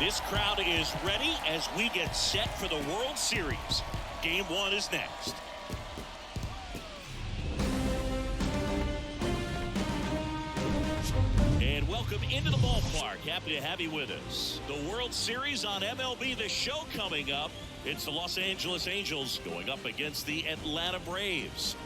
This crowd is ready as we get set for the World Series. Game 1 is next. And welcome into the ballpark. Happy to have you with us. The World Series on MLB, the show coming up. It's the Los Angeles Angels going up against the Atlanta Braves.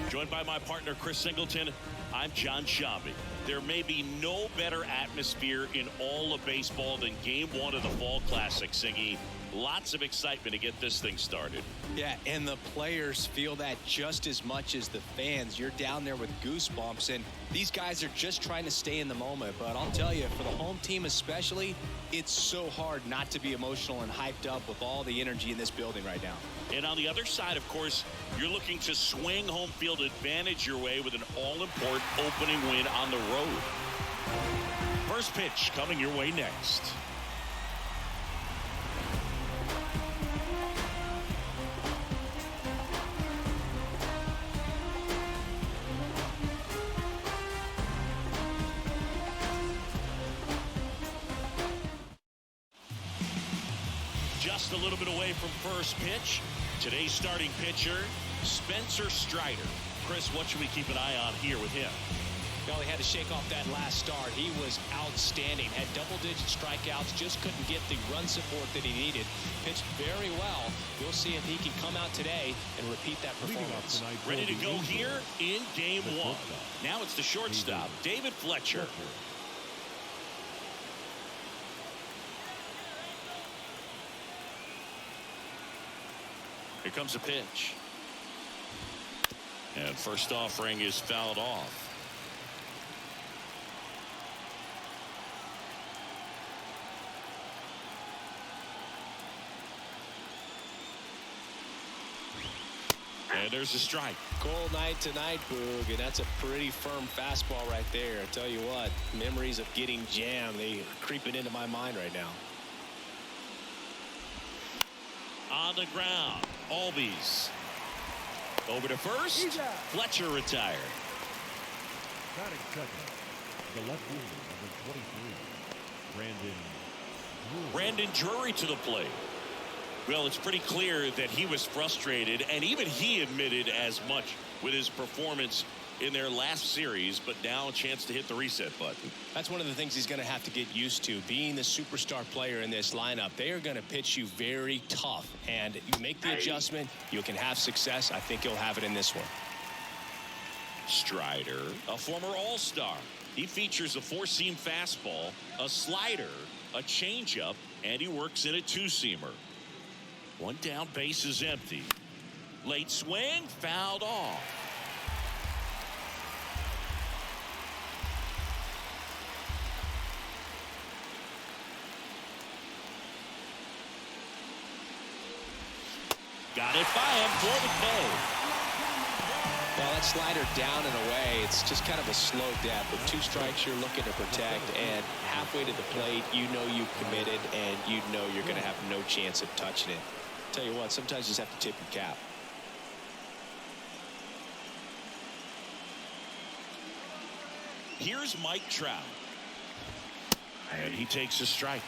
Joined by my partner, Chris Singleton, I'm John Shambi. There may be no better atmosphere in all of baseball than Game 1 of the Fall Classic, Singy. Lots of excitement to get this thing started. Yeah, and the players feel that just as much as the fans. You're down there with goosebumps, and these guys are just trying to stay in the moment. But I'll tell you, for the home team especially, it's so hard not to be emotional and hyped up with all the energy in this building right now. And on the other side, of course, you're looking to swing home field advantage your way with an all-important opening win on the road. First pitch coming your way next. Just a little bit away from first pitch. Today's starting pitcher, Spencer Strider. Chris, what should we keep an eye on here with him? Well, he had to shake off that last start. He was outstanding. Had double-digit strikeouts. Just couldn't get the run support that he needed. Pitched very well. We'll see if he can come out today and repeat that performance. Ready to go here in Game 1. Now it's the shortstop, David Fletcher. Here comes a pitch. And first offering is fouled off. And there's a strike. Cold night tonight, Boog, and that's a pretty firm fastball right there. I tell you what, memories of getting jammed, they are creeping into my mind right now. On the ground, Albies. Over to first. Fletcher retired. Batting second, the left fielder, number 23, Brandon Drury to the plate. Well, it's pretty clear that he was frustrated, and even he admitted as much with his performance in their last series, but now a chance to hit the reset button. That's one of the things he's going to have to get used to, being the superstar player in this lineup. They are going to pitch you very tough, and you make the adjustment, you can have success. I think he'll have it in this one. Strider, a former all-star. He features a four-seam fastball, a slider, a changeup, and he works in a two-seamer. One down, base is empty. Late swing, fouled off. Got it by him for the K. Well, that slider down and away, it's just kind of a slow death. With two strikes, you're looking to protect, and halfway to the plate, you know you've committed, and you know you're going to have no chance of touching it. Tell you what, sometimes you just have to tip your cap. Here's Mike Trout. And he takes a strike.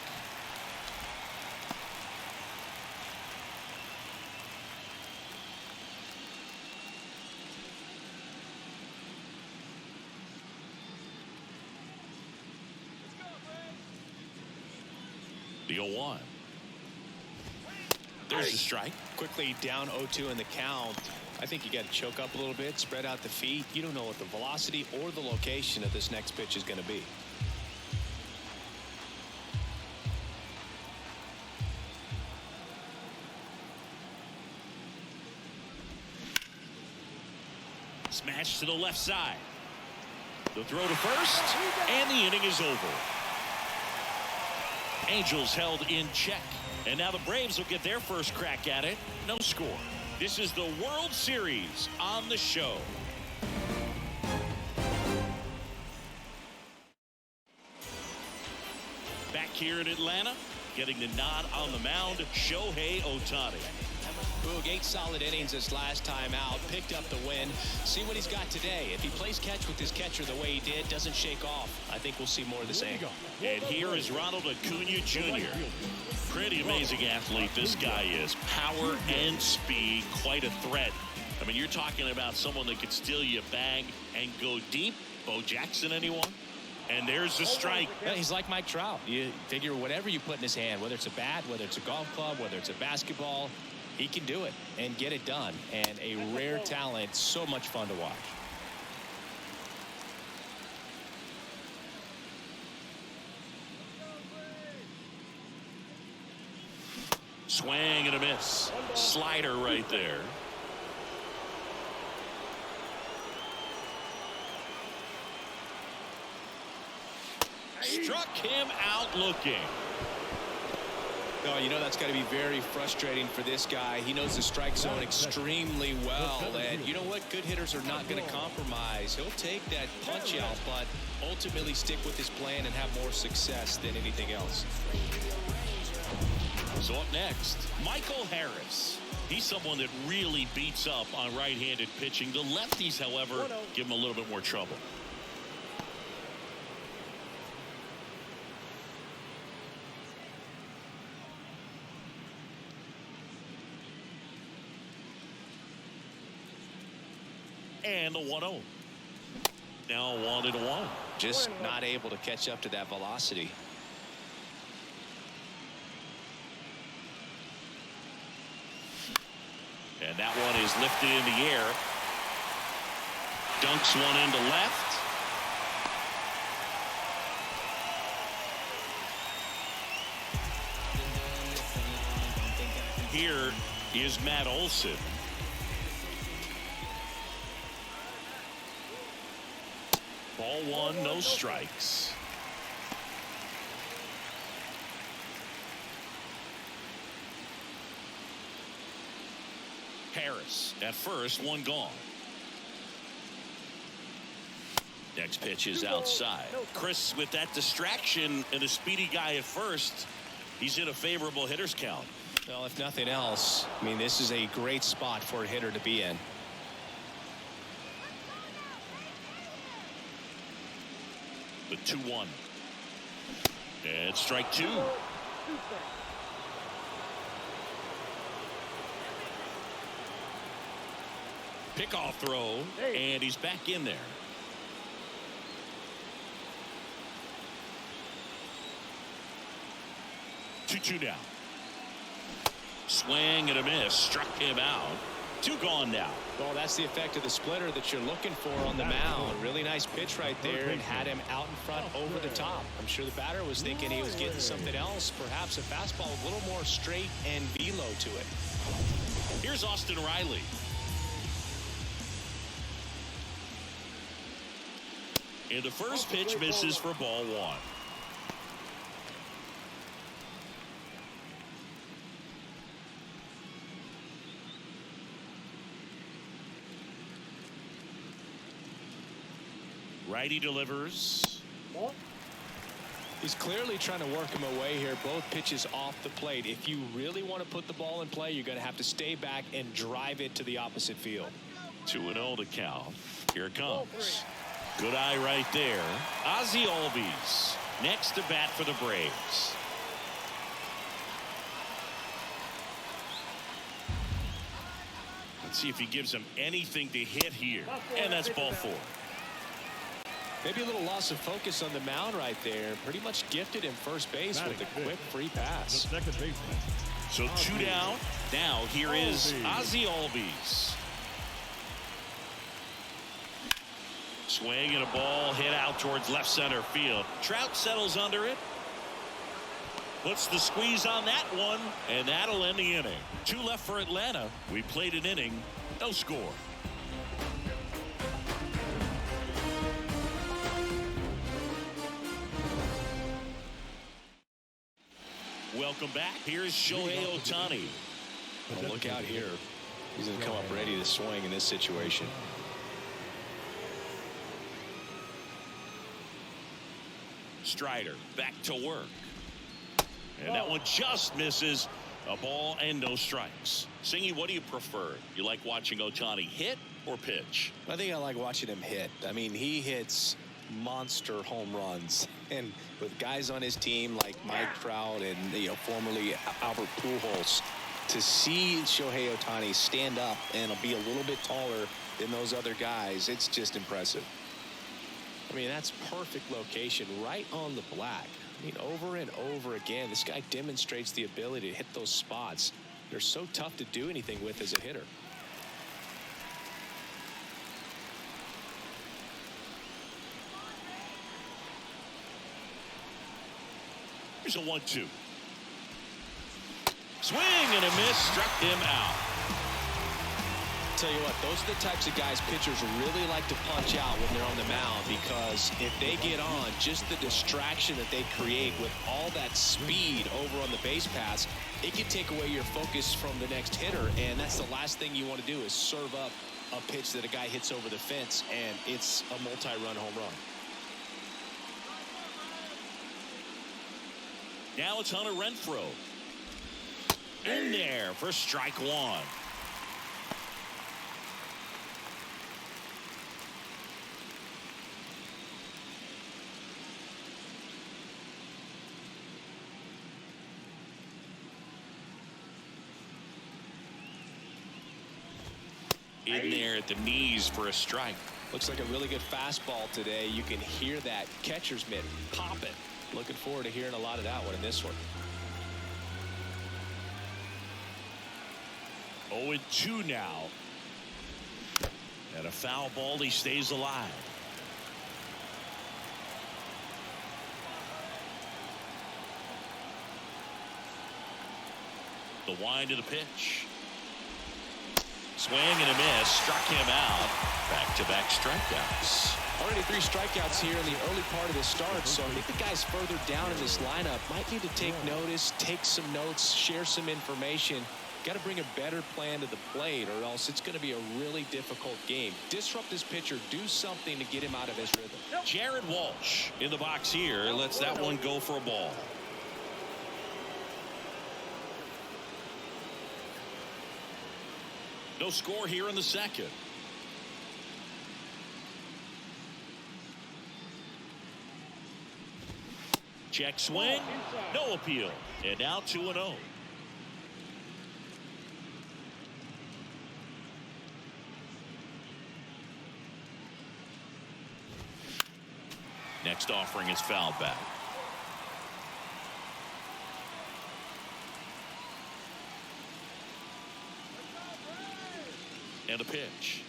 The 0-1. There's a strike. Quickly down 0-2 in the count. I think you got to choke up a little bit, spread out the feet. You don't know what the velocity or the location of this next pitch is going to be. Smash to the left side. The throw to first, and the inning is over. Angels held in check, and now the Braves will get their first crack at it. No score. This is the World Series on the show. Back here in Atlanta, getting the nod on the mound, Shohei Ohtani. Boog, 8 solid innings this last time out, picked up the win. See what he's got today. If he plays catch with his catcher the way he did, doesn't shake off, I think we'll see more of the same. And here is Ronald Acuna Jr. Pretty amazing athlete this guy is. Power and speed, quite a threat. I mean, you're talking about someone that could steal you a bag and go deep. Bo Jackson, anyone? And there's the strike. Yeah, he's like Mike Trout. You figure whatever you put in his hand, whether it's a bat, whether it's a golf club, whether it's a basketball, he can do it and get it done. And a rare talent, so much fun to watch. Swing and a miss. Slider right there. Struck him out looking. Oh, you know that's got to be very frustrating for this guy. He knows the strike zone extremely well. And you know what? Good hitters are not going to compromise. He'll take that punch out, but ultimately stick with his plan and have more success than anything else. So up next, Michael Harris. He's someone that really beats up on right-handed pitching. The lefties, however, give him a little bit more trouble. And the 1-0. Now 1-1. Just not able to catch up to that velocity. And that one is lifted in the air. Dunks one into left. Here is Matt Olson. Ball one, no strikes. Harris at first, one gone. Next pitch is outside. Chris, with that distraction and a speedy guy at first, he's in a favorable hitter's count. Well, if nothing else, I mean, this is a great spot for a hitter to be in. The 2-1. And strike two. Pickoff throw, and he's back in there. Two down. Swing and a miss. Struck him out. Two gone now. Well, that's the effect of the splitter that you're looking for on the mound. Really nice pitch right there and had him out in front over the top. I'm sure the batter was thinking he was getting something else, perhaps a fastball with a little more straight and velo to it. Here's Austin Riley. And the first pitch misses for ball one. Righty delivers. He's clearly trying to work him away here. Both pitches off the plate. If you really want to put the ball in play, you're going to have to stay back and drive it to the opposite field. 2-0 to count. Here it comes. Good eye right there. Ozzie Albies next to bat for the Braves. Let's see if he gives him anything to hit here. And that's ball four. Maybe a little loss of focus on the mound right there. Pretty much gifted him first base with a quick free pass. So two down. Now here is Ozzie Albies. Swing and a ball hit out towards left center field. Trout settles under it. Puts the squeeze on that one, and that'll end the inning. Two left for Atlanta. We played an inning, no score. Welcome back. Here's Shohei Ohtani. Well, look out here. He's going to come up ready to swing in this situation. Strider back to work. And that one just misses. A ball and no strikes. Singy, what do you prefer? You like watching Ohtani hit or pitch? I think I like watching him hit. I mean, he hits monster home runs, and with guys on his team like Mike Trout and formerly Albert Pujols, to see Shohei Ohtani stand up and be a little bit taller than those other guys, it's just impressive. I mean, that's perfect location right on the black. I mean, over and over again, this guy demonstrates the ability to hit those spots. They're so tough to do anything with as a hitter. Here's a 1-2. Swing and a miss, struck him out. Tell you what, those are the types of guys pitchers really like to punch out when they're on the mound, because if they get on, just the distraction that they create with all that speed over on the base paths, it can take away your focus from the next hitter, and that's the last thing you want to do is serve up a pitch that a guy hits over the fence, and it's a multi-run home run. Now it's Hunter Renfroe. In there for strike one. In there at the knees for a strike. Looks like a really good fastball today. You can hear that catcher's mitt popping. Looking forward to hearing a lot of that one in this one. 0-2 now. And a foul ball, he stays alive. The wind of the pitch. Swing and a miss, struck him out. Back-to-back strikeouts. Already 3 strikeouts here in the early part of the start, so I think the guys further down in this lineup might need to take notice, take some notes, share some information. Got to bring a better plan to the plate, or else it's going to be a really difficult game. Disrupt this pitcher, do something to get him out of his rhythm. Jared Walsh in the box here, lets that one go for a ball. No score here in the second. Check swing. No appeal. And now 2-0. Next offering is fouled back. And a pitch.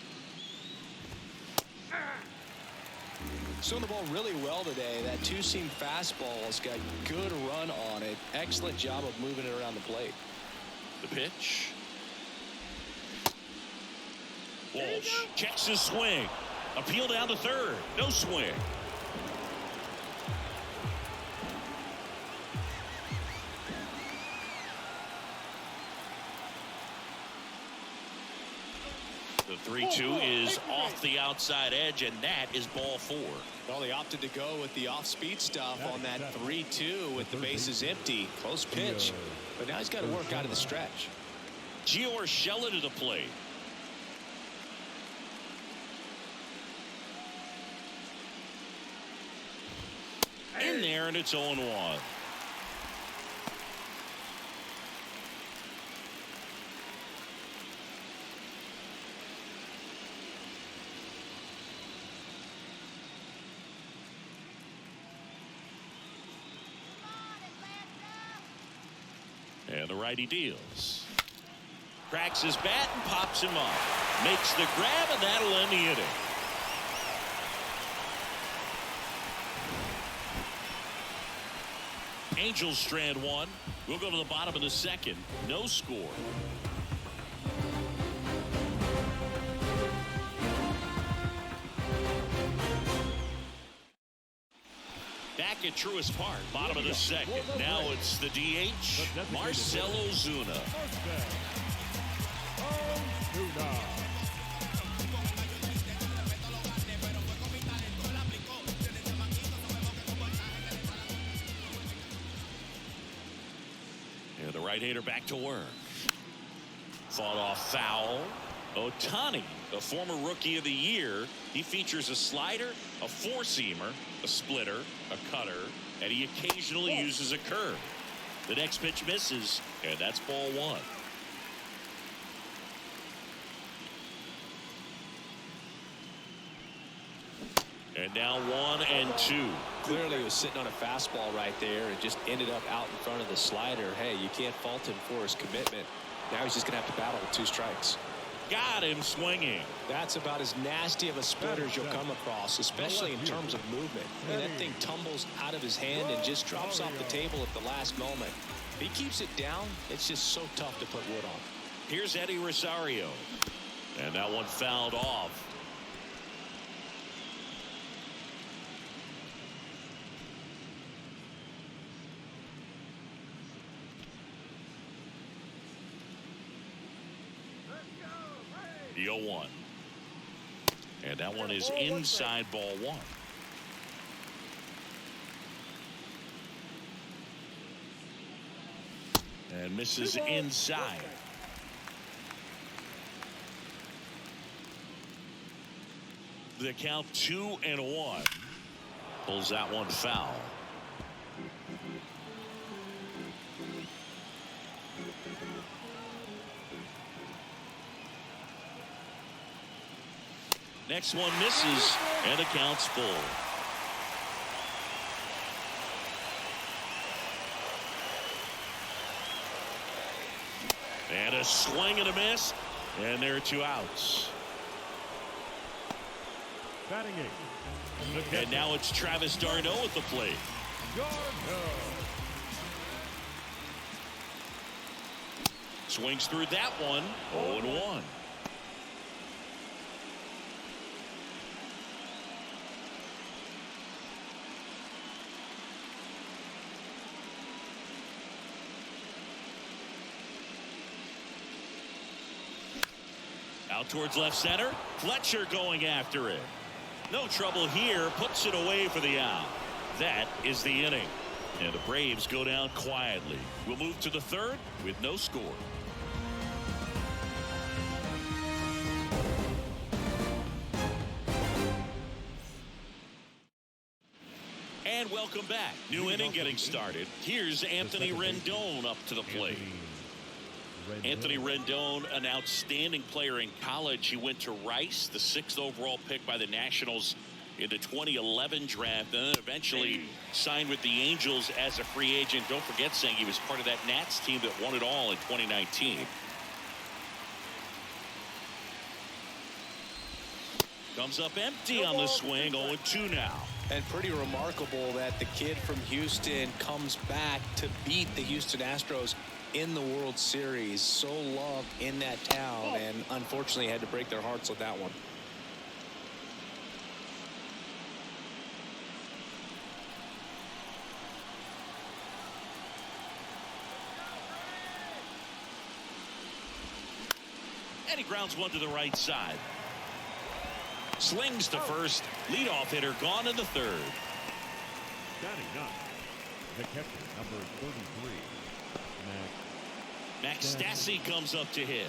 Throwing the ball really well today. That two-seam fastball has got good run on it. Excellent job of moving it around the plate. The pitch. Walsh checks his swing. Appeal down to third. No swing. The 3-2 is off the outside edge, and that is ball 4. Well, they opted to go with the off-speed stuff on that 3-2 with the bases empty. Close pitch, but now he's got to work out of the stretch. Gio Urshela to the plate. In there, and it's 0-1. And the righty deals. Cracks his bat and pops him up. Makes the grab, and that'll end the inning. Angels strand one. We'll go to the bottom of the second. No score. Back at Truist Park, bottom of the second. Now it's the DH, Marcell Ozuna. right-hander back to work. Fought off foul. Ohtani, the former Rookie of the Year, he features a slider, a four-seamer, a splitter, a cutter, and he occasionally uses a curve. The next pitch misses, and that's ball one. And now 1-2. Clearly he was sitting on a fastball right there and just ended up out in front of the slider. Hey, you can't fault him for his commitment. Now he's just going to have to battle with 2 strikes. Got him swinging. That's about as nasty of a splitter as you'll come across, especially in terms of movement. I mean, that thing tumbles out of his hand and just drops off the table at the last moment. If he keeps it down, it's just so tough to put wood on. Here's Eddie Rosario. And that one fouled off. The 0-1. And that one is inside ball one. And misses inside. The count 2-1. Pulls that one foul. Next one misses, and the count's full. And a swing and a miss, and there are 2 outs. Batting 8. And now it's Travis d'Arnaud at the plate. Swings through that one. 0-1. Out towards left center. Fletcher going after it. No trouble here. Puts it away for the out. That is the inning. And the Braves go down quietly. We'll move to the 3rd with no score. And welcome back. New inning getting started. Here's Anthony Rendon up to the plate. Anthony Rendon, an outstanding player in college. He went to Rice, the 6th overall pick by the Nationals in the 2011 draft, and then eventually signed with the Angels as a free agent. Don't forget, saying he was part of that Nats team that won it all in 2019. Comes up empty on the swing. 0-2 now. And pretty remarkable that the kid from Houston comes back to beat the Houston Astros in the World Series. So loved in that town, and unfortunately had to break their hearts with that one. And he grounds one to the right side. Slings to first. Leadoff hitter gone in the 3rd. Batting 9. The catcher, number 33. Max Stassi comes up to hit.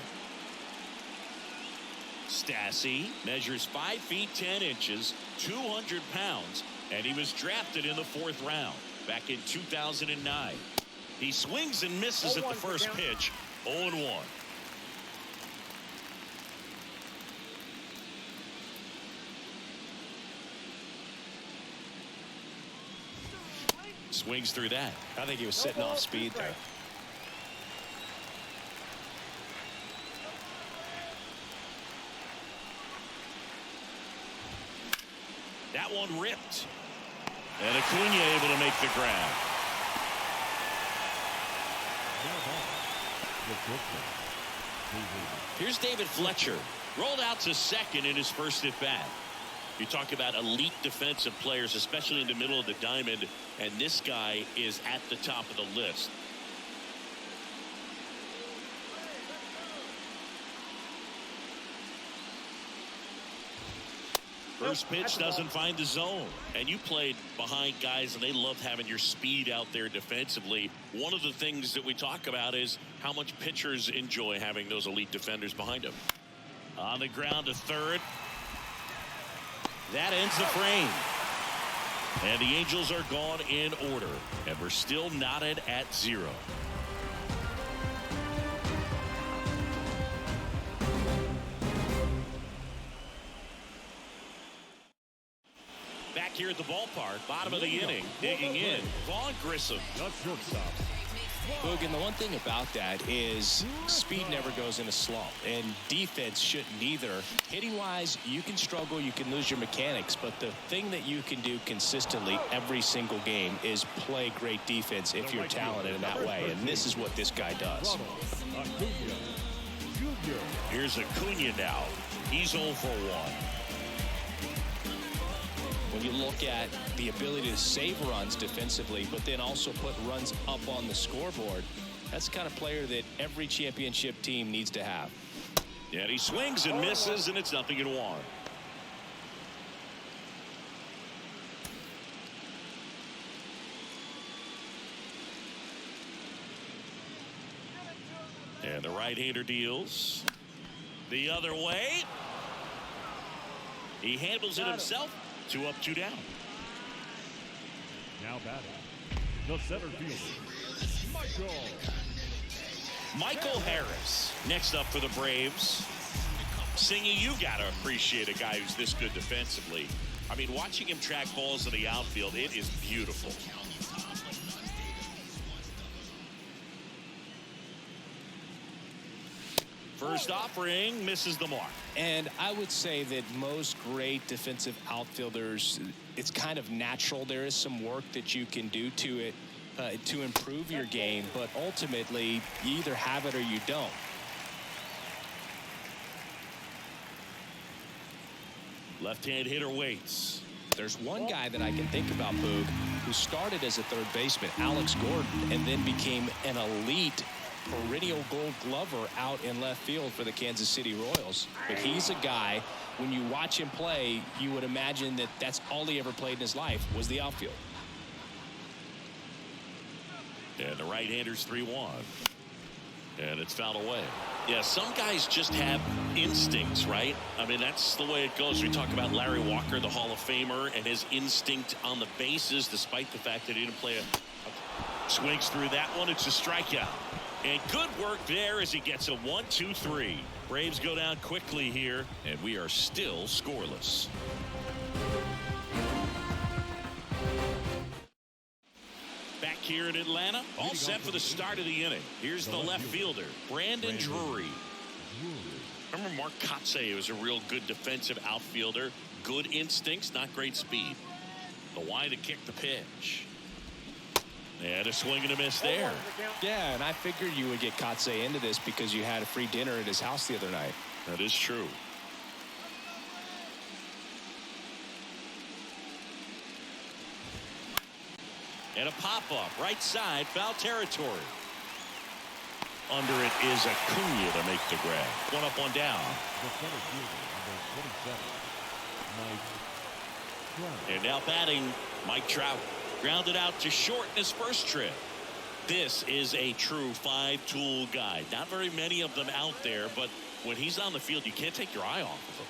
Stassi measures 5 feet 10 inches, 200 pounds, and he was drafted in the 4th round back in 2009. He swings and misses at the first pitch. 0-1. Swings through that. I think he was sitting off speed there. That one ripped. And Acuna able to make the grab. Here's David Fletcher. Rolled out to second in his first at bat. You talk about elite defensive players, especially in the middle of the diamond, and this guy is at the top of the list. First pitch doesn't find the zone. And you played behind guys, and they love having your speed out there defensively. One of the things that we talk about is how much pitchers enjoy having those elite defenders behind them. On the ground to third. That ends the frame. And the Angels are gone in order. And we're still knotted at 0. Back here at the ballpark, bottom of the inning, digging in, Vaughn Grissom. The shortstop. Boog, and the one thing about that is speed never goes in a slump, and defense shouldn't either. Hitting-wise, you can struggle, you can lose your mechanics, but the thing that you can do consistently every single game is play great defense if you're talented in that way, and this is what this guy does. Here's Acuna now. He's 0 for 1. When you look at the ability to save runs defensively, but then also put runs up on the scoreboard, that's the kind of player that every championship team needs to have. And he swings and misses, and it's 0-1. And the right-hander deals the other way. He handles it himself. 2 up, 2 down. Now batting, the center fielder, Michael Harris next up for the Braves. Singy, you gotta appreciate a guy who's this good defensively. I mean, watching him track balls in the outfield, it is beautiful. First offering misses the mark. And I would say that most great defensive outfielders, it's kind of natural. There is some work that you can do to it to improve your game, but ultimately you either have it or you don't. Left-hand hitter waits. There's one guy that I can think about, Boog, who started as a third baseman, Alex Gordon, and then became an elite perennial Gold Glover out in left field for the Kansas City Royals. But he's a guy, when you watch him play, you would imagine that that's all he ever played in his life was the outfield. And the right-hander's 3-1. And it's fouled away. Yeah, some guys just have instincts, right? I mean, that's the way it goes. We talk about Larry Walker, the Hall of Famer, and his instinct on the bases, despite the fact that he didn't play swings through that one. It's a strikeout. And good work there as he gets a 1-2-3. Braves go down quickly here, and we are still scoreless. Back here in Atlanta, all set for the start of the inning. Here's the left fielder, Brandon Drury. Remember Mark Kotsay was a real good defensive outfielder. Good instincts, not great speed. The wide to kick the pitch. And a swing and a miss there. Yeah, and I figured you would get Kotsay into this because you had a free dinner at his house the other night. That is true. And a pop-up, right side, foul territory. Under it is Acuna to make the grab. 1 up, 1 down. the center fielder, number 27, Mike Trout. And now batting, Mike Trout. Grounded out to short in his first trip. This is a true 5-tool guy. Not very many of them out there, but when he's on the field, you can't take your eye off of him.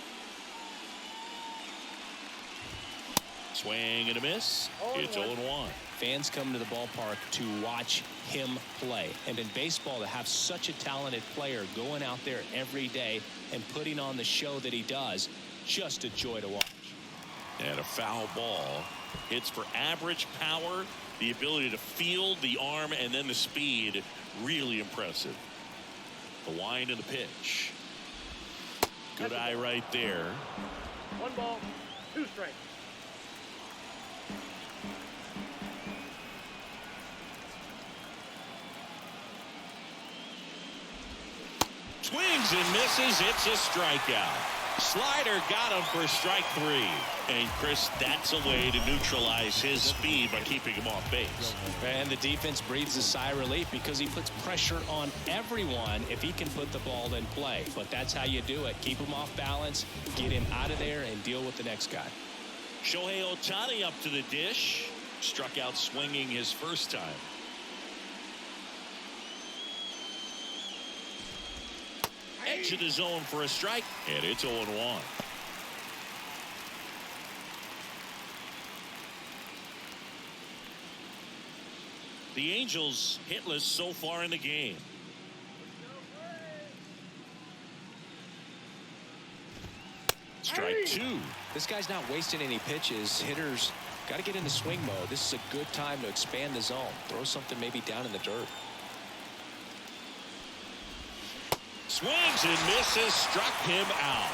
Swing and a miss. It's 0-1. Fans come to the ballpark to watch him play. And in baseball, to have such a talented player going out there every day and putting on the show that he does, just a joy to watch. And a foul ball. Hits for average power, the ability to field, the arm, and then the speed. Really impressive. The wind and the pitch. Good eye right there. 1 ball, 2 strikes. Swings and misses. It's a strikeout. Slider got him for strike 3. And Chris, that's a way to neutralize his speed by keeping him off base. And the defense breathes a sigh of relief because he puts pressure on everyone if he can put the ball in play. But that's how you do it. Keep him off balance, get him out of there, and deal with the next guy. Shohei Ohtani up to the dish. Struck out swinging his first time. Edge of the zone for a strike, and it's 0-1. The Angels hitless so far in the game. Strike 2. This guy's not wasting any pitches. Hitters got to get into swing mode. This is a good time to expand the zone. Throw something maybe down in the dirt. Swings and misses, struck him out.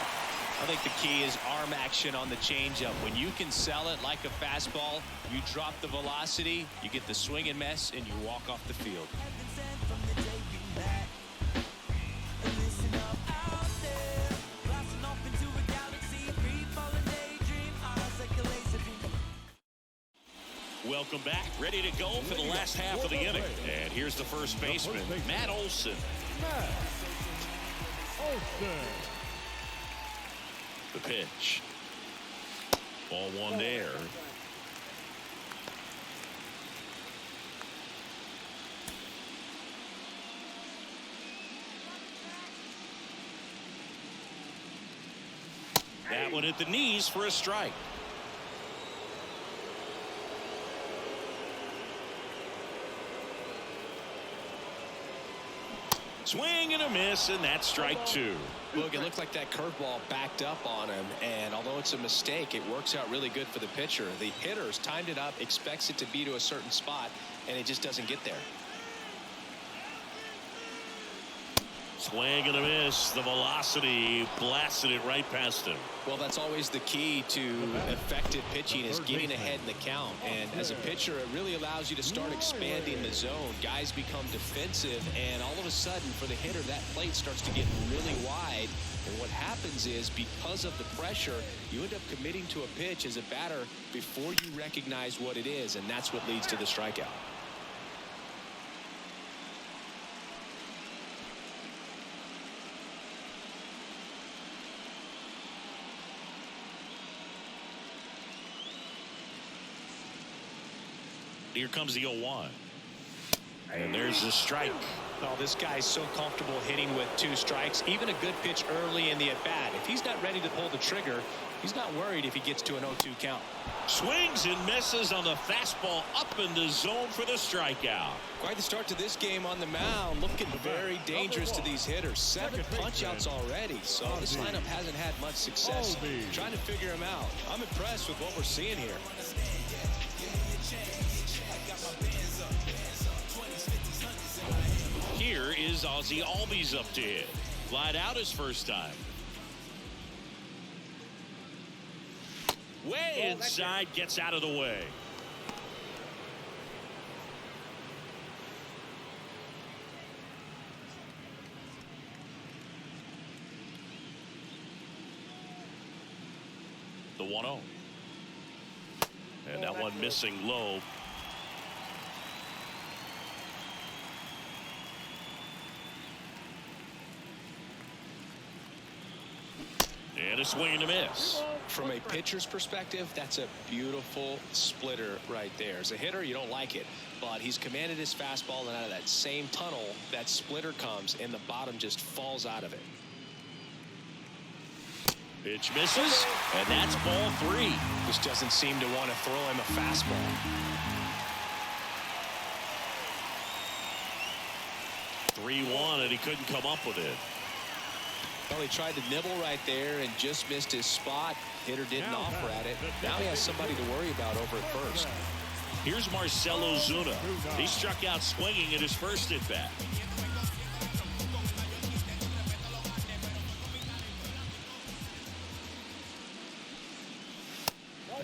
I think the key is arm action on the changeup. When you can sell it like a fastball, you drop the velocity, you get the swing and miss, and you walk off the field. Welcome back. Ready to go for the last half of the inning. And here's the first baseman, Matt Olson. The pitch. Ball one there. That one at the knees for a strike. Swing and a miss, and that's strike 2. Look, it looked like that curveball backed up on him, and although it's a mistake, it works out really good for the pitcher. The hitter's timed it up, expects it to be to a certain spot, and it just doesn't get there. Swing and a miss. The velocity blasted it right past him. Well, that's always the key to effective pitching, is getting ahead in the count. And as a pitcher, it really allows you to start expanding the zone. Guys become defensive, and all of a sudden, for the hitter, that plate starts to get really wide. And what happens is, because of the pressure, you end up committing to a pitch as a batter before you recognize what it is, and that's what leads to the strikeout. Here comes the 0-1. And there's the strike. Oh, this guy's so comfortable hitting with 2 strikes. Even a good pitch early in the at-bat. If he's not ready to pull the trigger, he's not worried if he gets to an 0-2 count. Swings and misses on the fastball up in the zone for the strikeout. Quite the start to this game on the mound. Looking very dangerous to these hitters. 7 punch-outs already. So this lineup hasn't had much success trying to figure him out. I'm impressed with what we're seeing here. Here is Ozzie Albies up to hit. Flied out his first time. Way inside, gets out of the way. The 1-0. And that one missing low. And a swing and a miss. From a pitcher's perspective, that's a beautiful splitter right there. As a hitter, you don't like it, but he's commanded his fastball, and out of that same tunnel, that splitter comes, and the bottom just falls out of it. Pitch misses, and that's ball 3. Just doesn't seem to want to throw him a fastball. (3-1), and he couldn't come up with it. Well, he tried to nibble right there and just missed his spot. Hitter didn't offer at it. Now he has somebody to worry about over at first. Here's Marcell Ozuna. He struck out swinging in his first at bat.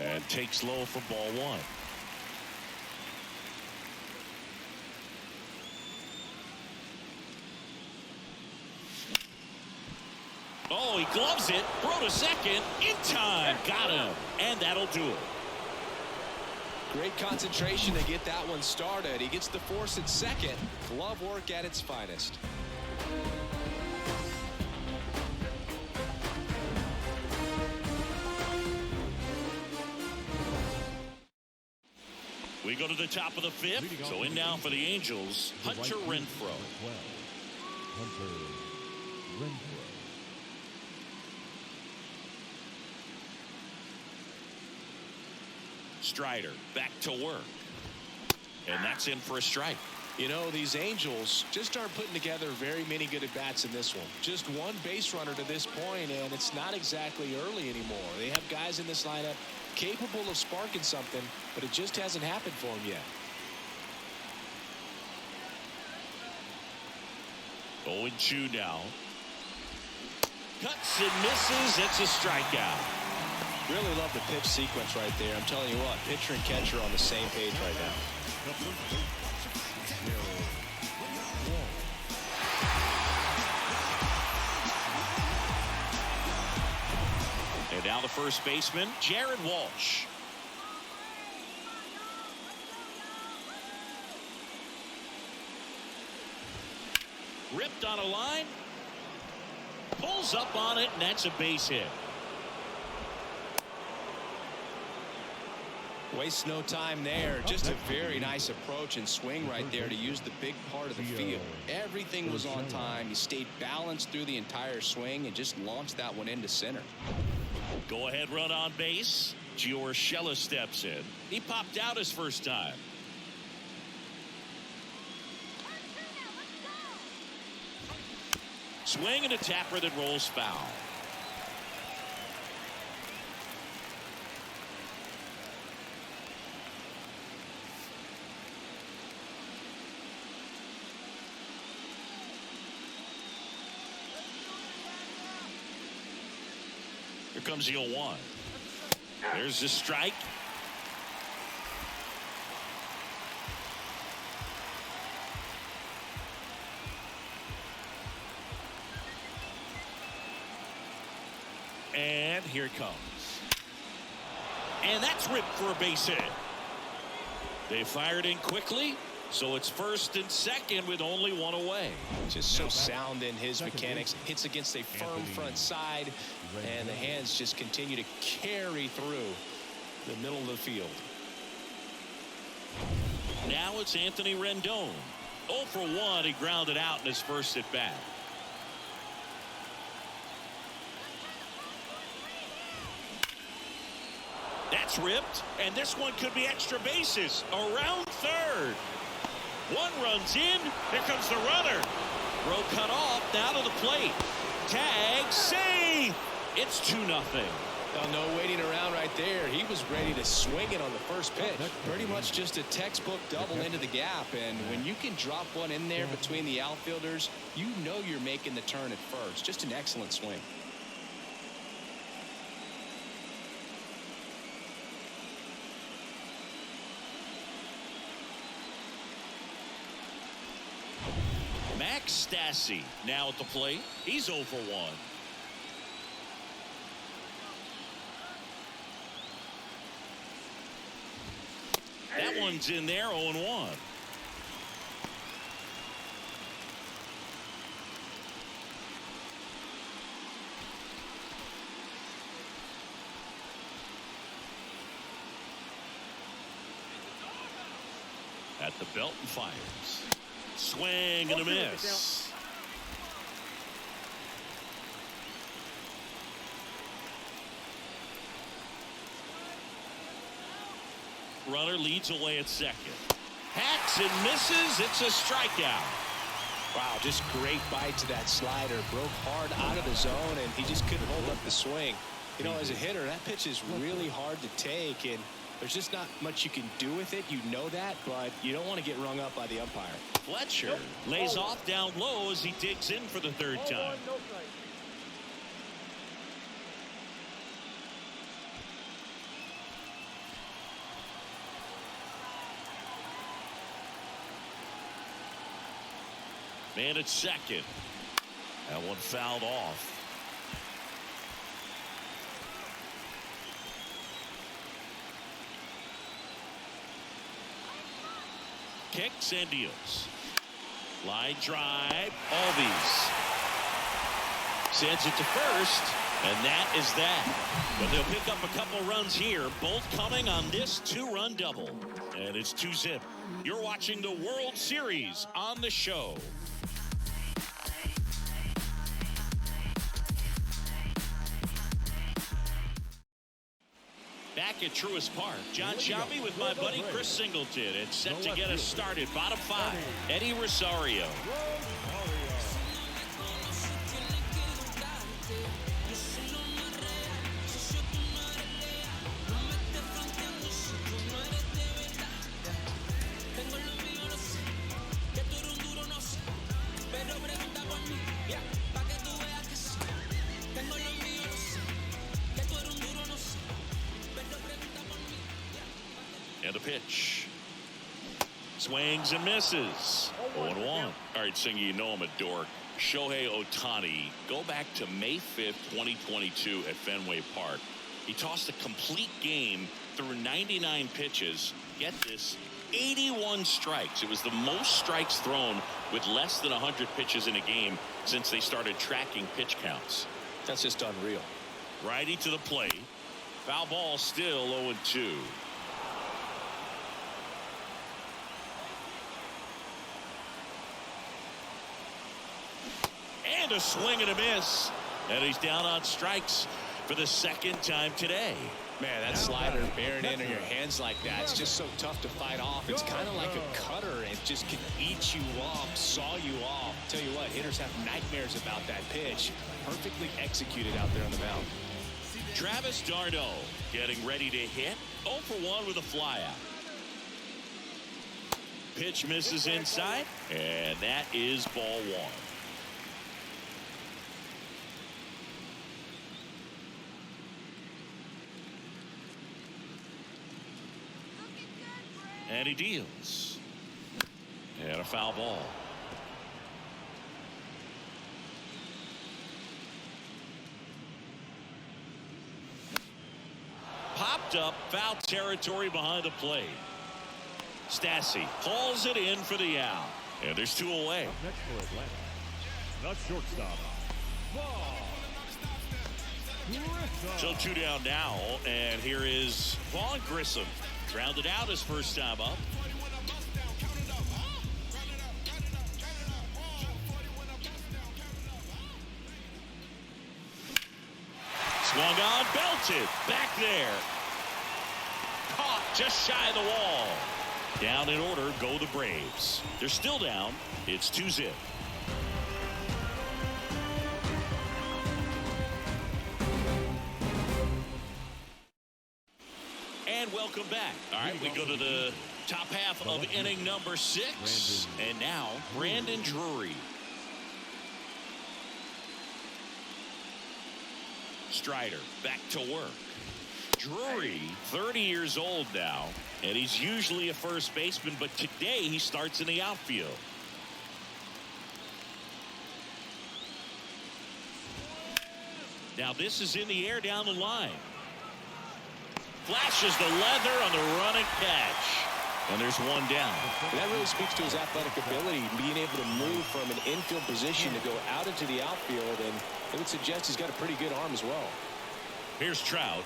And takes low for ball 1. Oh, he gloves it. Throw to second. In time. Got him. And that'll do it. Great concentration to get that one started. He gets the force at second. Glove work at its finest. We go to the top of the fifth. So in now for the Angels, Hunter Renfroe. Hunter Renfroe. Strider back to work. And that's in for a strike. You know, these Angels just aren't putting together very many good at-bats in this one. Just one base runner to this point, and it's not exactly early anymore. They have guys in this lineup capable of sparking something, but it just hasn't happened for them yet. 0-2 now. Cuts and misses. It's a strikeout. Really love the pitch sequence right there. I'm telling you what, pitcher and catcher are on the same page right now. And now the first baseman, Jared Walsh. Ripped on a line. Pulls up on it, and that's a base hit. Waste no time there. Just a very nice approach and swing right there to use the big part of the field. Everything was on time. He stayed balanced through the entire swing and just launched that one into center. Go ahead run on base. Gio Urshela steps in. He popped out his first time. Swing and a tapper that rolls foul. Here comes the 0-1. There's the strike. And here it comes. And that's ripped for a base hit. They fired in quickly, so it's first and second with only one away. Just so sound in his mechanics. Hits against a firm front side, and the hands just continue to carry through the middle of the field. Now it's Anthony Rendon. 0 for 1. He grounded out in his first at bat. That's ripped, and this one could be extra bases. Around third. One runs in. Here comes the runner. Throw cut off. Now to the plate. Tag. Save. It's 2-0. Oh, no waiting around right there. He was ready to swing it on the first pitch. Pretty much just a textbook double into the gap. And when you can drop one in there between the outfielders, you know you're making the turn at first. Just an excellent swing. Max Stassi now at the plate. He's 0 for 1. That one's in there, 0-1. At the belt and fires. Swing and a miss. Runner leads away at second. Hacks and misses. It's a strikeout. Wow, just great bite to that slider. Broke hard out of the zone, and he just couldn't hold up the swing. You know, as a hitter, that pitch is really hard to take, and there's just not much you can do with it. You know that, but you don't want to get rung up by the umpire. Fletcher lays off down low as he digs in for the third time. No strike. Man at second. That one fouled off. kicks and deals. Line drive. Albies sends it to first, and that is that. But they'll pick up a couple runs here, both coming on this 2-run double. And it's 2-zip. You're watching the World Series on the show. Back at Truist Park, John Shelby with my buddy Chris Singleton. It's set to get us started. Bottom 5, Eddie Rosario. And the pitch. Swings and misses. 0-1. All right, Singy, you know I'm a dork. Shohei Ohtani, go back to May 5th, 2022 at Fenway Park. He tossed a complete game through 99 pitches. Get this, 81 strikes. It was the most strikes thrown with less than 100 pitches in a game since they started tracking pitch counts. That's just unreal. Righty to the plate. Foul ball, still 0-2. And a swing and a miss. And he's down on strikes for the second time today. Man, that slider bearing in your hands like that, it's just so tough to fight off. It's kind of like a cutter. It just can eat you up, saw you off. Tell you what, hitters have nightmares about that pitch. Perfectly executed out there on the mound. Travis d'Arnaud getting ready to hit. 0 for 1 with a flyout. Pitch misses inside, and that is ball 1. And he deals. And a foul ball. Popped up, foul territory behind the plate. Stassi hauls it in for the out. And there's 2 away. Up next for Atlanta, the shortstop, So 2 down now, and here is Vaughn Grissom. Grounded out his first time up. Swung on, belted, back there. Caught just shy of the wall. Down in order go the Braves. They're still down. It's 2-zip. And welcome back. All right, we go to the top half of inning number 6. And now, Brandon Drury. Strider back to work. Drury, 30 years old now, and he's usually a first baseman, but today he starts in the outfield. Now this is in the air down the line. Flashes the leather on the running catch. And there's 1 down. And that really speaks to his athletic ability, being able to move from an infield position to go out into the outfield, and it would suggest he's got a pretty good arm as well. Here's Trout.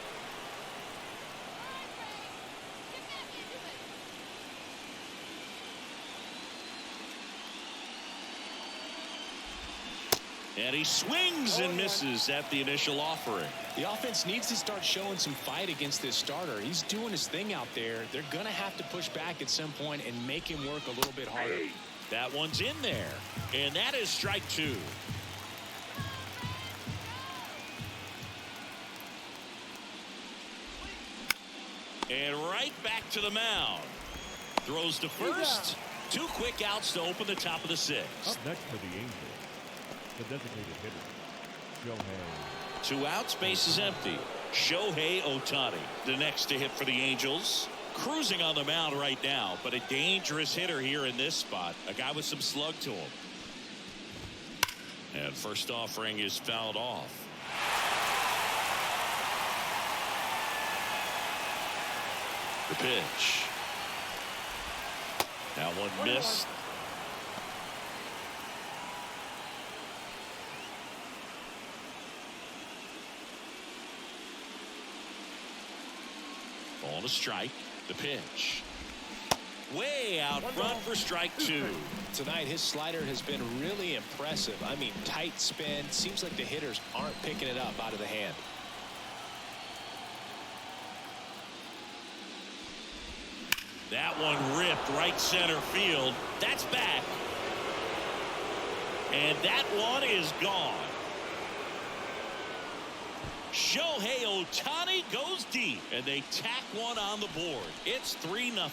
And he swings and misses at the initial offering. The offense needs to start showing some fight against this starter. He's doing his thing out there. They're going to have to push back at some point and make him work a little bit harder. That one's in there. And that is strike 2. And right back to the mound. Throws to first. 2 quick outs to open the top of the 6th. up next for the Angels, the designated hitter, Shohei. 2 outs, base is empty. Shohei Ohtani, the next to hit for the Angels. Cruising on the mound right now, but a dangerous hitter here in this spot. A guy with some slug to him. And first offering is fouled off. The pitch. That one missed. Ball to strike. The pitch. Way out front for strike 2. Tonight, his slider has been really impressive. I mean, tight spin. Seems like the hitters aren't picking it up out of the hand. That one ripped right center field. That's back. And that one is gone. Shohei Ohtani goes deep, and they tack one on the board. It's 3-0.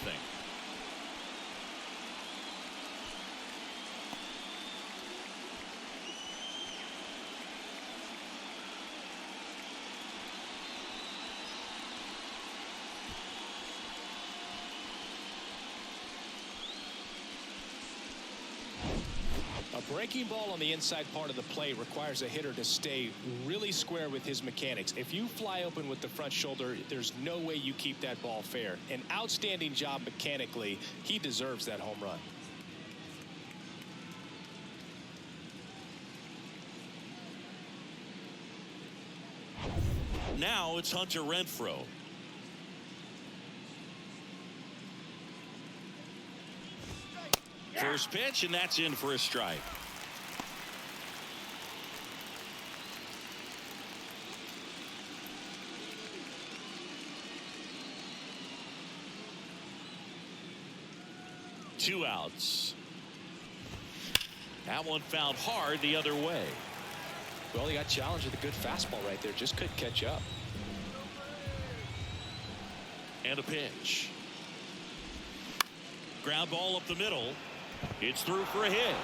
A breaking ball on the inside part of the plate requires a hitter to stay really square with his mechanics. If you fly open with the front shoulder, there's no way you keep that ball fair. An outstanding job mechanically. He deserves that home run. Now it's Hunter Renfroe. First pitch, and that's in for a strike. Two outs. That one fouled hard the other way. Well, he got challenged with a good fastball right there. Just couldn't catch up. And a pitch. Ground ball up the middle. It's through for a hit.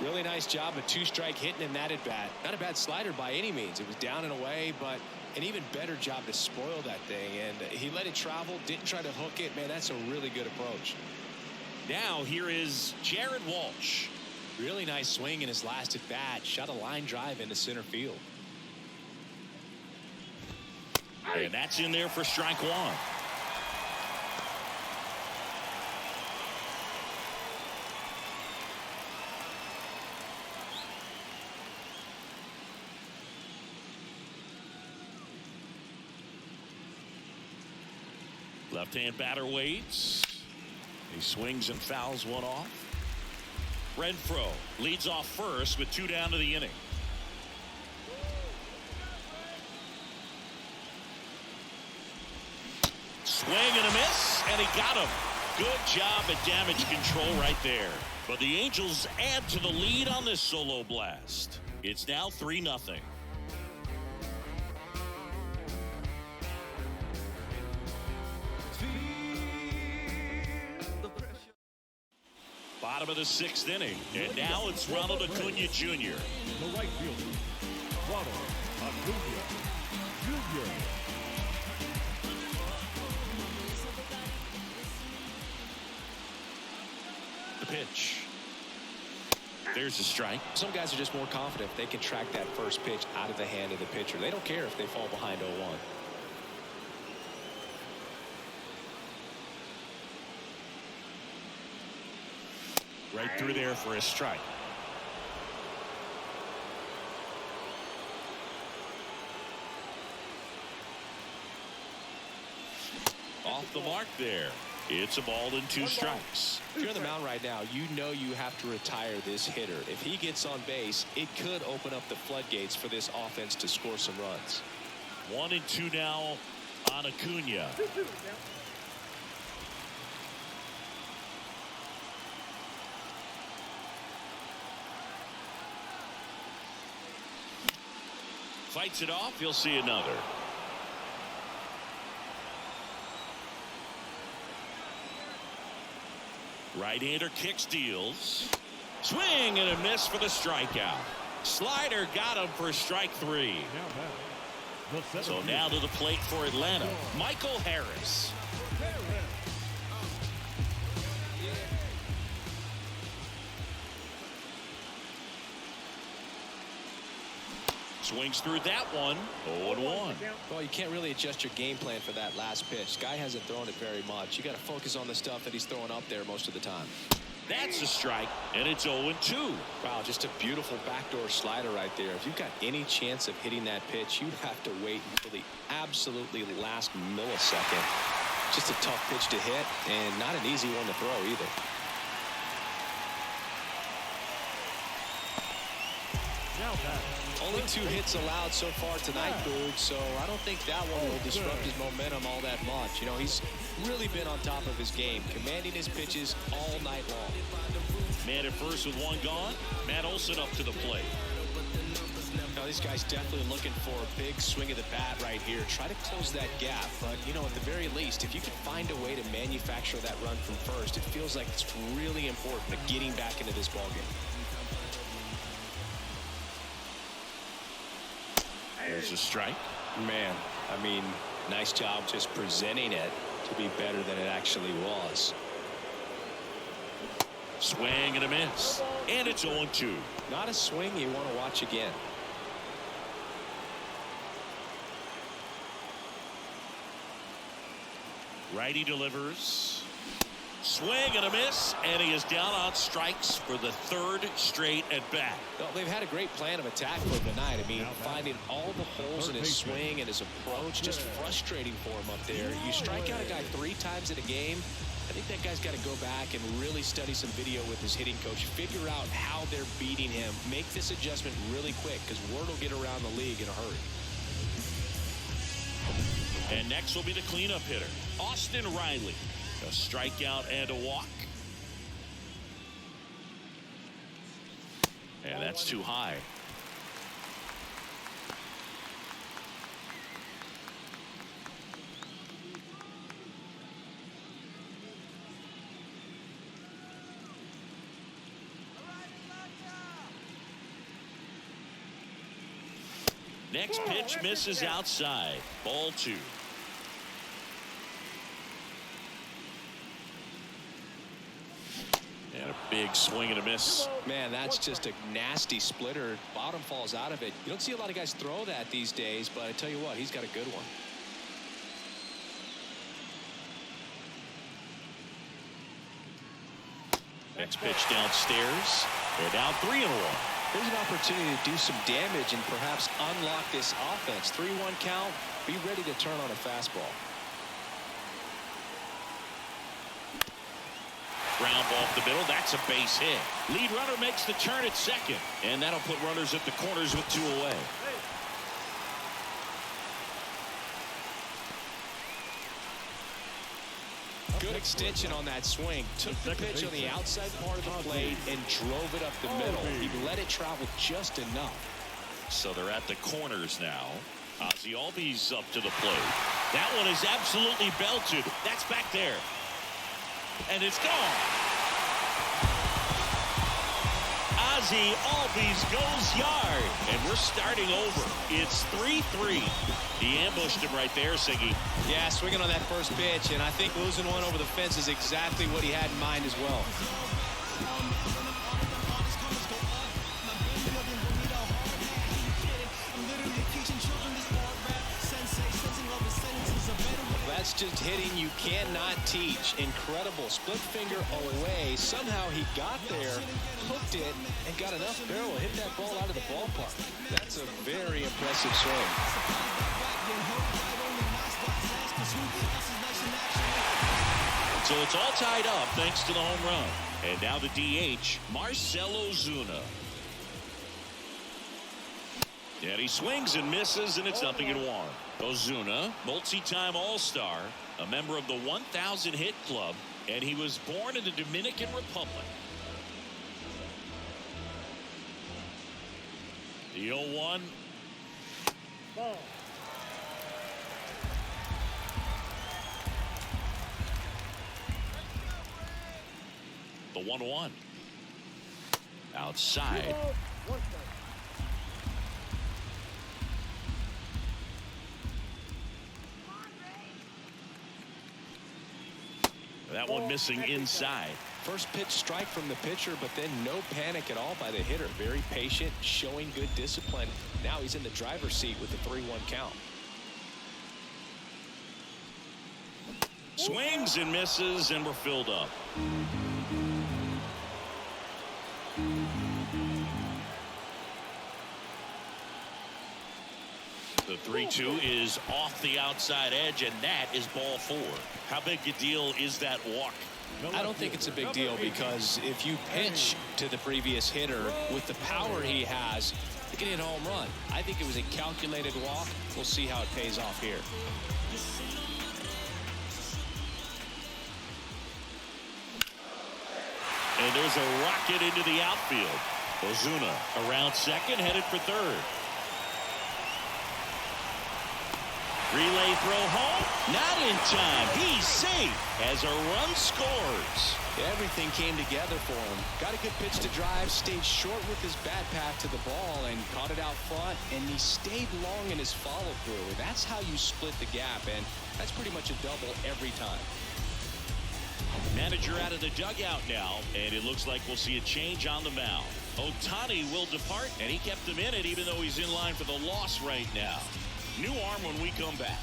Really nice job of two-strike hitting in that at bat. Not a bad slider by any means. It was down and away, but an even better job to spoil that thing. And he let it travel, didn't try to hook it. Man, that's a really good approach. Now here is Jared Walsh. Really nice swing in his last at bat. Shot a line drive into center field. And that's in there for strike 1. Left-hand batter waits. He swings and fouls one off. Renfroe leads off first with 2 down to the inning. Swing and a miss, and he got him. Good job at damage control right there. But the Angels add to the lead on this solo blast. It's now 3-0. Bottom of the 6th inning, and now it's Ronald Acuna Jr. The right fielder, Ronald Acuna Jr. The pitch. There's a strike. Some guys are just more confident they can track that first pitch out of the hand of the pitcher. They don't care if they fall behind 0-1. Right through there for a strike. Off the mark there. It's a ball and 2 strikes. If you're on the mound right now, you know you have to retire this hitter. If he gets on base, it could open up the floodgates for this offense to score some runs. 1 and 2 now on Acuna. Fights it off. You'll see another. Right-hander kicks, deals. Swing and a miss for the strikeout. Slider got him for strike 3. So now to the plate for Atlanta, Michael Harris. Swings through that one. 0-1. Well, you can't really adjust your game plan for that last pitch. Guy hasn't thrown it very much. You got to focus on the stuff that he's throwing up there most of the time. That's a strike, and it's 0-2. Wow, just a beautiful backdoor slider right there. If you've got any chance of hitting that pitch, you'd have to wait until the absolutely last millisecond. Just a tough pitch to hit, and not an easy one to throw either. Only 2 hits allowed so far tonight, Boog, so I don't think that one will disrupt his momentum all that much. You know, he's really been on top of his game, commanding his pitches all night long. Man at first with 1 gone. Matt Olson up to the plate. Now, this guy's definitely looking for a big swing of the bat right here. Try to close that gap, but, you know, at the very least, if you can find a way to manufacture that run from first, it feels like it's really important to getting back into this ballgame. There's a strike. Man, I mean, nice job just presenting it to be better than it actually was. Swing and a miss. And it's 0-2. Not a swing you want to watch again. Righty delivers. Swing and a miss, and he is down on strikes for the 3rd straight at bat. Well, they've had a great plan of attack for him tonight. I mean, finding all the holes in his swing and his approach, just frustrating for him up there. You strike out a guy 3 times in a game, I think that guy's got to go back and really study some video with his hitting coach, figure out how they're beating him, make this adjustment really quick, because word will get around the league in a hurry. And next will be the cleanup hitter, Austin Riley. A strikeout and a walk. And that's too high. Next pitch misses outside. Ball 2. And a big swing and a miss. Man, that's just a nasty splitter. Bottom falls out of it. You don't see a lot of guys throw that these days, but I tell you what, he's got a good one. Next pitch downstairs. They're down 3-1. There's an opportunity to do some damage and perhaps unlock this offense. 3-1 count. Be ready to turn on a fastball. Ground ball off the middle. That's a base hit. Lead runner makes the turn at second. And that'll put runners at the corners with 2 away. Good extension on that swing. Took the pitch on the outside part of the plate and drove it up the middle. He let it travel just enough. So they're at the corners now. Ozzie Albies up to the plate. That one is absolutely belted. That's back there. And it's gone. Ozzie Albies goes yard. And we're starting over. It's 3-3. He ambushed him right there, Siggy. Yeah, swinging on that first pitch, and I think losing one over the fence is exactly what he had in mind as well. That's just hitting you cannot teach. Incredible. Split finger away. Somehow he got there, hooked it, and got enough barrel to hit that ball out of the ballpark. That's a very impressive swing. So it's all tied up thanks to the home run. And now the DH, Marcell Ozuna. And he swings and misses, and it's 0-1. Ozuna, multi-time All-Star, a member of the 1,000 hit club, and he was born in the Dominican Republic. The 0-1. Ball. The 1-1. Outside. One strike. That one missing inside. First pitch strike from the pitcher, but then no panic at all by the hitter. Very patient, showing good discipline. Now he's in the driver's seat with the 3-1 count. Swings and misses, and we're filled up. The 3-2 is off the outside edge, and that is ball 4. How big a deal is that walk? I don't think it's a big deal, because if you pitch to the previous hitter with the power he has, he can hit a home run. I think it was a calculated walk. We'll see how it pays off here. And there's a rocket into the outfield. Ozuna around second, headed for third. Relay throw home. Not in time. He's safe as a run scores. Everything came together for him. Got a good pitch to drive, stayed short with his bat path to the ball, and caught it out front, and he stayed long in his follow-through. That's how you split the gap, and that's pretty much a double every time. Manager out of the dugout now, and it looks like we'll see a change on the mound. Ohtani will depart, and he kept him in it even though he's in line for the loss right now. New arm when we come back.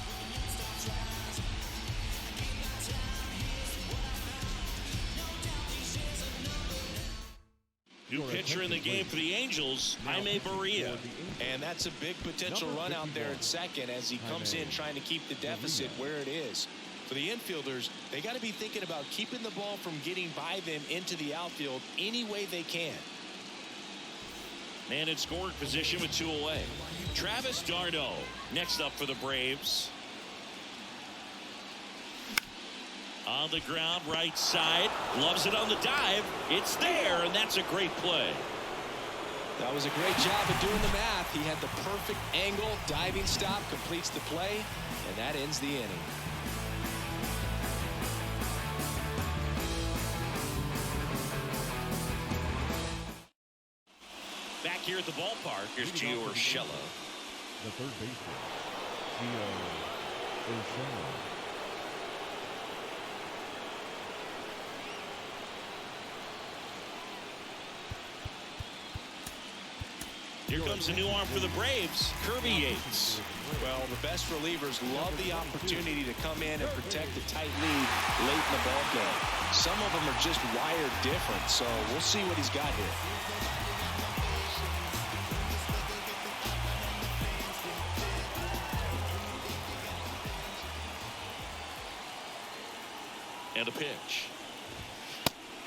New pitcher in the game for the Angels, Jaime Barria. And that's a big potential run out there at second as he comes in trying to keep the deficit where it is. For the infielders, they got to be thinking about keeping the ball from getting by them into the outfield any way they can. Man in scoring position with 2 away. Travis d'Arnaud next up for the Braves. On the ground, right side. Loves it on the dive. It's there, and that's a great play. That was a great job of doing the math. He had the perfect angle. Diving stop completes the play, and that ends the inning. Back here at the ballpark, here's Gio Urshela. The third baseman, Gio Urshela. Here comes a new arm for the Braves, Kirby Yates. Well, the best relievers love the opportunity to come in and protect a tight lead late in the ball game. Some of them are just wired different, so we'll see what he's got here. And a pitch.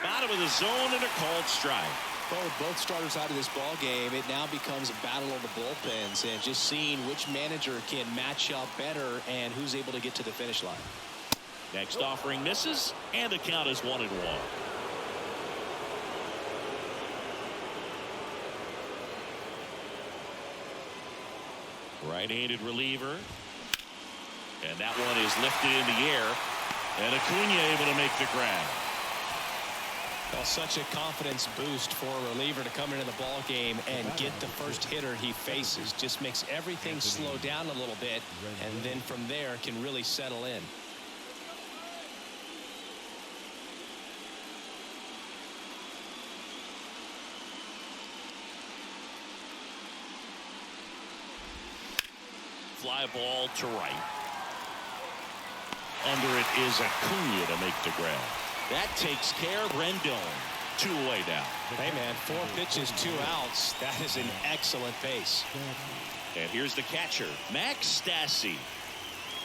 Bottom of the zone and a called strike. Well, with both starters out of this ball game, it now becomes a battle of the bullpens and just seeing which manager can match up better and who's able to get to the finish line. Next offering misses, and the count is 1-1. Right-handed reliever. And that one is lifted in the air. And Acuna able to make the grab. Well, such a confidence boost for a reliever to come into the ball game and get the first hitter he faces. Just makes everything slow down a little bit, and then from there can really settle in. Fly ball to right. Under it is Acuna to make the grab. That takes care of Rendon. 2 away now. Hey, man, 4 pitches, 2 outs. That is an excellent pace. And here's the catcher, Max Stassi.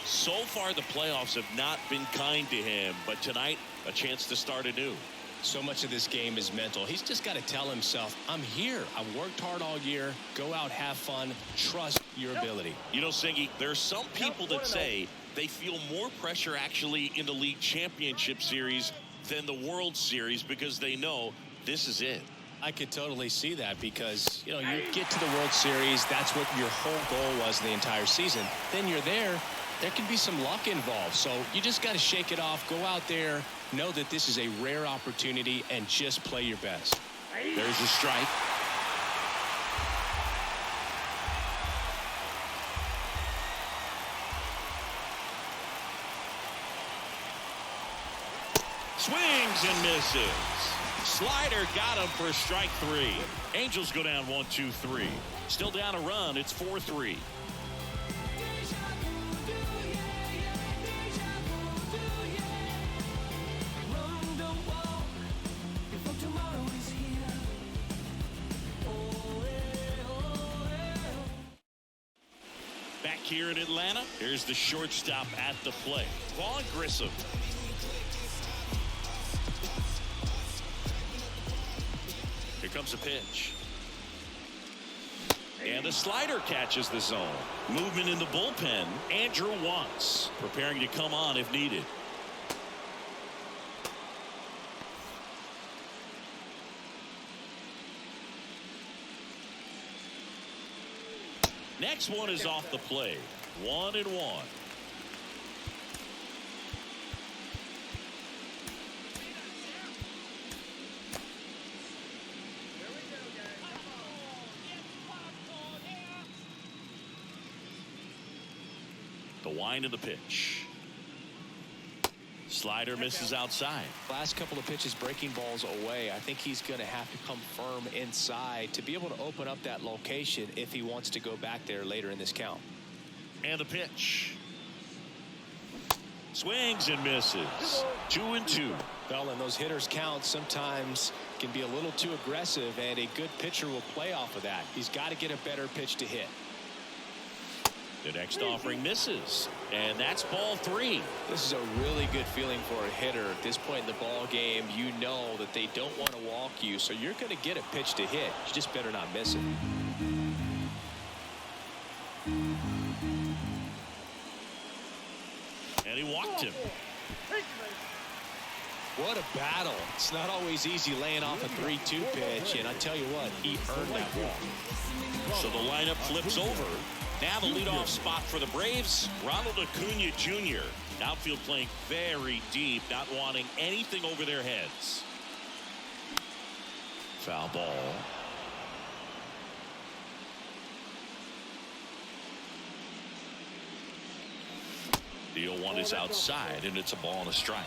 So far, the playoffs have not been kind to him, but tonight, a chance to start anew. So much of this game is mental. He's just got to tell himself, I'm here. I've worked hard all year. Go out, have fun, trust your ability. You know, Singy, there are some people that say they feel more pressure actually in the league championship series than the World Series because they know this is it. I could totally see that because, you know, you get to the World Series. That's what your whole goal was the entire season. Then you're there. There can be some luck involved. So you just got to shake it off. Go out there. Know that this is a rare opportunity and just play your best. There's a strike. Swings and misses. Slider got him for strike 3. Angels go down 1-2-3. Still down a run. It's 4-3. Back here in Atlanta, here's the shortstop at the plate, Vaughn Grissom. Here comes a pitch. And the slider catches the zone. Movement in the bullpen. Andrew Wantz preparing to come on if needed. Next one is off the plate. 1-1. The wind of the pitch. Slider misses outside. Last couple of pitches breaking balls away. I think he's going to have to come firm inside to be able to open up that location if he wants to go back there later in this count. And the pitch. Swings and misses. 2-2. Well, and those hitters count sometimes can be a little too aggressive, and a good pitcher will play off of that. He's got to get a better pitch to hit. The next offering misses, and that's ball 3. This is a really good feeling for a hitter at this point in the ball game. You know that they don't want to walk you, so you're going to get a pitch to hit. You just better not miss it. And he walked him. What a battle. It's not always easy laying off a 3-2 pitch, and I tell you what, he earned that walk. So the lineup flips over. Now the leadoff spot for the Braves, Ronald Acuna Jr. Outfield playing very deep, not wanting anything over their heads. Foul ball. The 0-1 is outside, and it's a ball and a strike.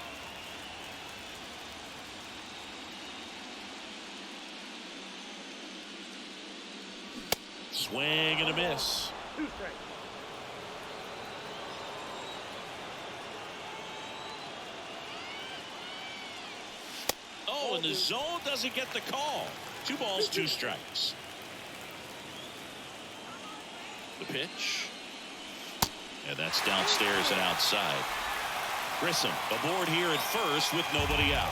Swing and a miss. 2 strikes. Oh, and the zone doesn't get the call. 2 balls, 2 strikes. The pitch. And that's downstairs and outside. Grissom aboard here at first with nobody out.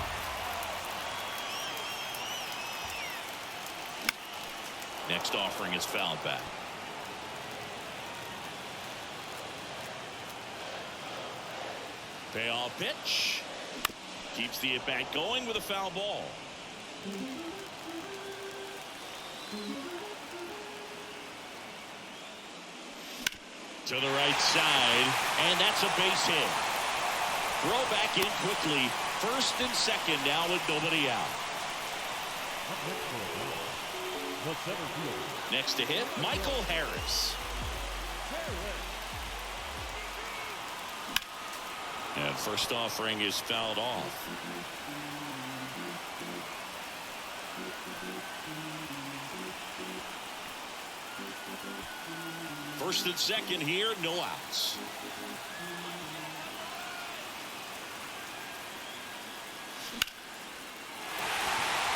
Next offering is fouled back. Payoff pitch. Keeps the at-bat going with a foul ball. To the right side, and that's a base hit. Throw back in quickly. First and second now with nobody out. Next to hit, Michael Harris. And first offering is fouled off. First and second here, no outs.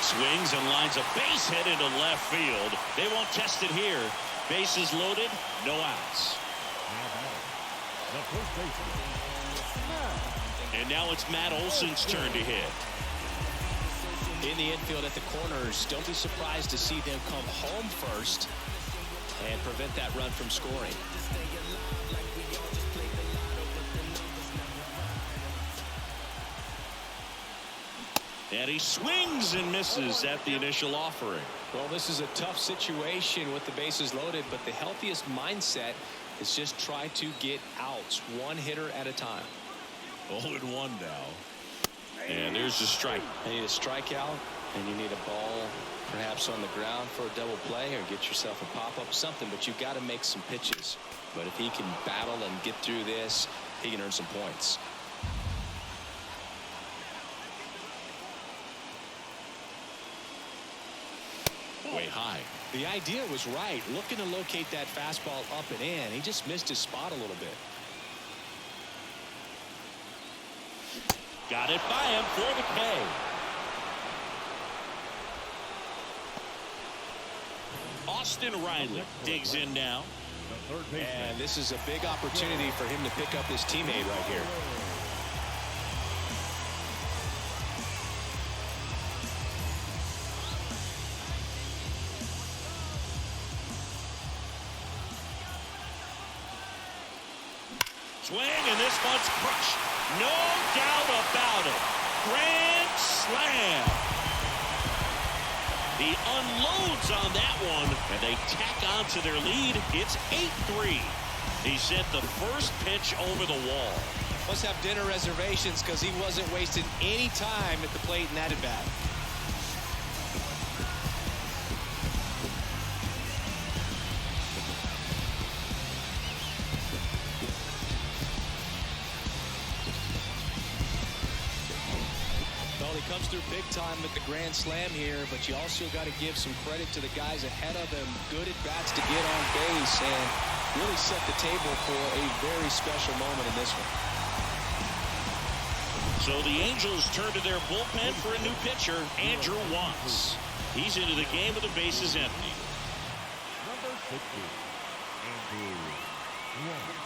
Swings and lines a base hit into left field. They won't test it here. Bases loaded, no outs. And now it's Matt Olson's turn to hit. In the infield at the corners, don't be surprised to see them come home first and prevent that run from scoring. And he swings and misses at the initial offering. Well, this is a tough situation with the bases loaded, but the healthiest mindset is just try to get outs, one hitter at a time. 0-1 now. And there's the strike. You need a strikeout, and you need a ball perhaps on the ground for a double play, or get yourself a pop-up, something, but you've got to make some pitches. But if he can battle and get through this, he can earn some points. way high. The idea was right. Looking to locate that fastball up and in. He just missed his spot a little bit. Got it by him for the K. Austin Riley digs in now. And this is a big opportunity for him to pick up his teammate right here. Swing, and this one's crushed. No doubt about it. Grand slam. He unloads on that one, and they tack on to their lead. It's 8-3. He sent the first pitch over the wall. Must have dinner reservations because he wasn't wasting any time at the plate in that at bat. Well, he comes through big time with the grand slam here, but you also got to give some credit to the guys ahead of him. Good at bats to get on base and really set the table for a very special moment in this one. So the Angels turn to their bullpen for a new pitcher, Andrew Watts. He's into the game with the bases empty. Number 60, Andrew Watts.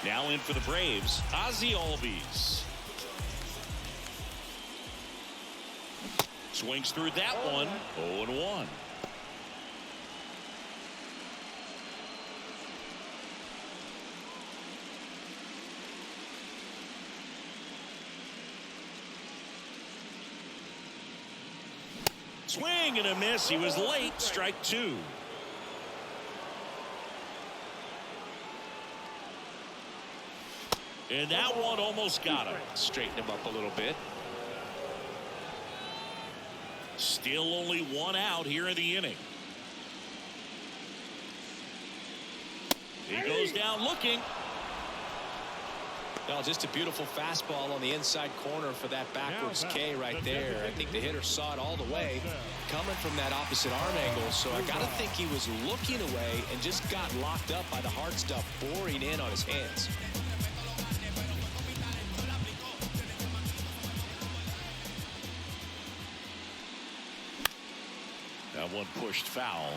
Now in for the Braves, Ozzie Albies. Swings through that one, 0-1. Swing and a miss. He was late. Strike two. And that one almost got him. Straighten him up a little bit. Still only one out here in the inning. He goes down looking. Well, just a beautiful fastball on the inside corner for that backwards K right there. I think the hitter saw it all the way coming from that opposite arm angle. So I got to think he was looking away and just got locked up by the hard stuff boring in on his hands. That one pushed foul.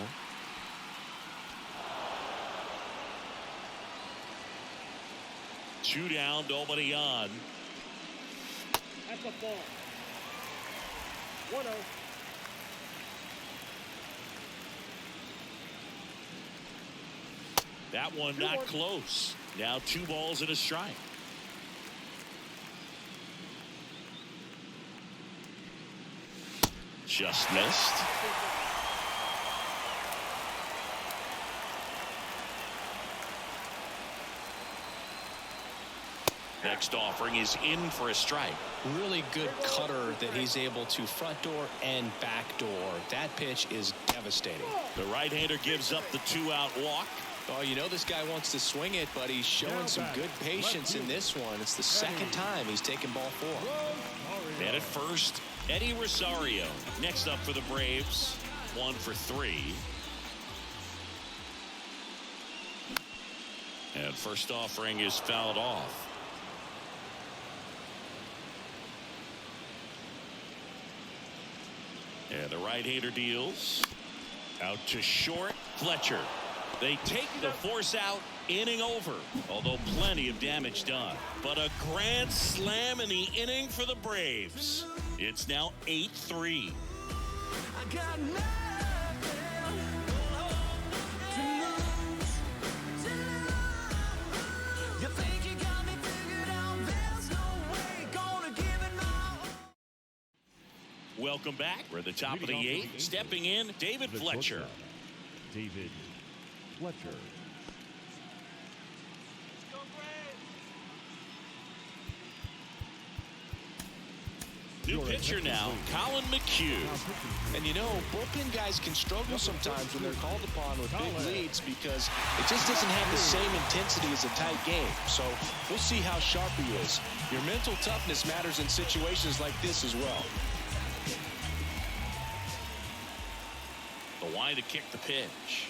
Two down, nobody on. That's a ball. 1-0. That one not close. Now 2 balls and a strike. Just missed. Next offering is in for a strike. Really good cutter that he's able to front door and back door. That pitch is devastating. The right-hander gives up the 2-out walk. Oh, you know this guy wants to swing it, but he's showing some good patience in this one. It's the second time he's taken ball 4. And at first, Eddie Rosario. Next up for the Braves, 1 for 3. And first offering is fouled off. And the right-hander deals. Out to short, Fletcher. They take the force out, inning over. Although plenty of damage done. But a grand slam in the inning for the Braves. It's now 8-3. Welcome back. We're at the top of the 8th. Stepping in, David Fletcher. David Fletcher. New pitcher now, Colin McHugh. And you know, bullpen guys can struggle sometimes when they're called upon with big leads because it just doesn't have the same intensity as a tight game. So we'll see how sharp he is. Your mental toughness matters in situations like this as well. The line to kick the pitch.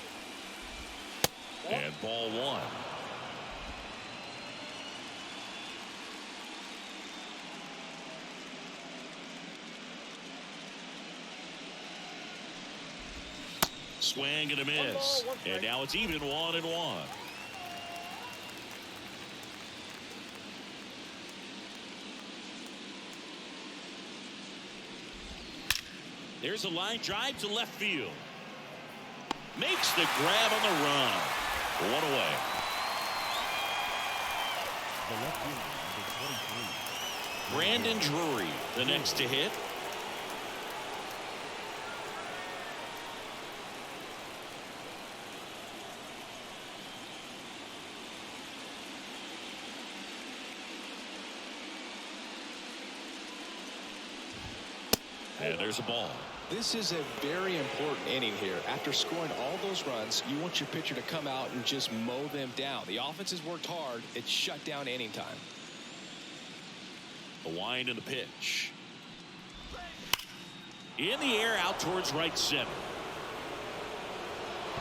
And ball one. Swing and a miss. And now it's even 1-1. There's a line drive to left field. Makes the grab on the run. One away. The left fielder, number 23. Brandon Drury, the next to hit. And there's a ball. This is a very important inning here. After scoring all those runs, you want your pitcher to come out and just mow them down. The offense has worked hard. It's shut down inning time. The wind and the pitch. In the air out towards right center.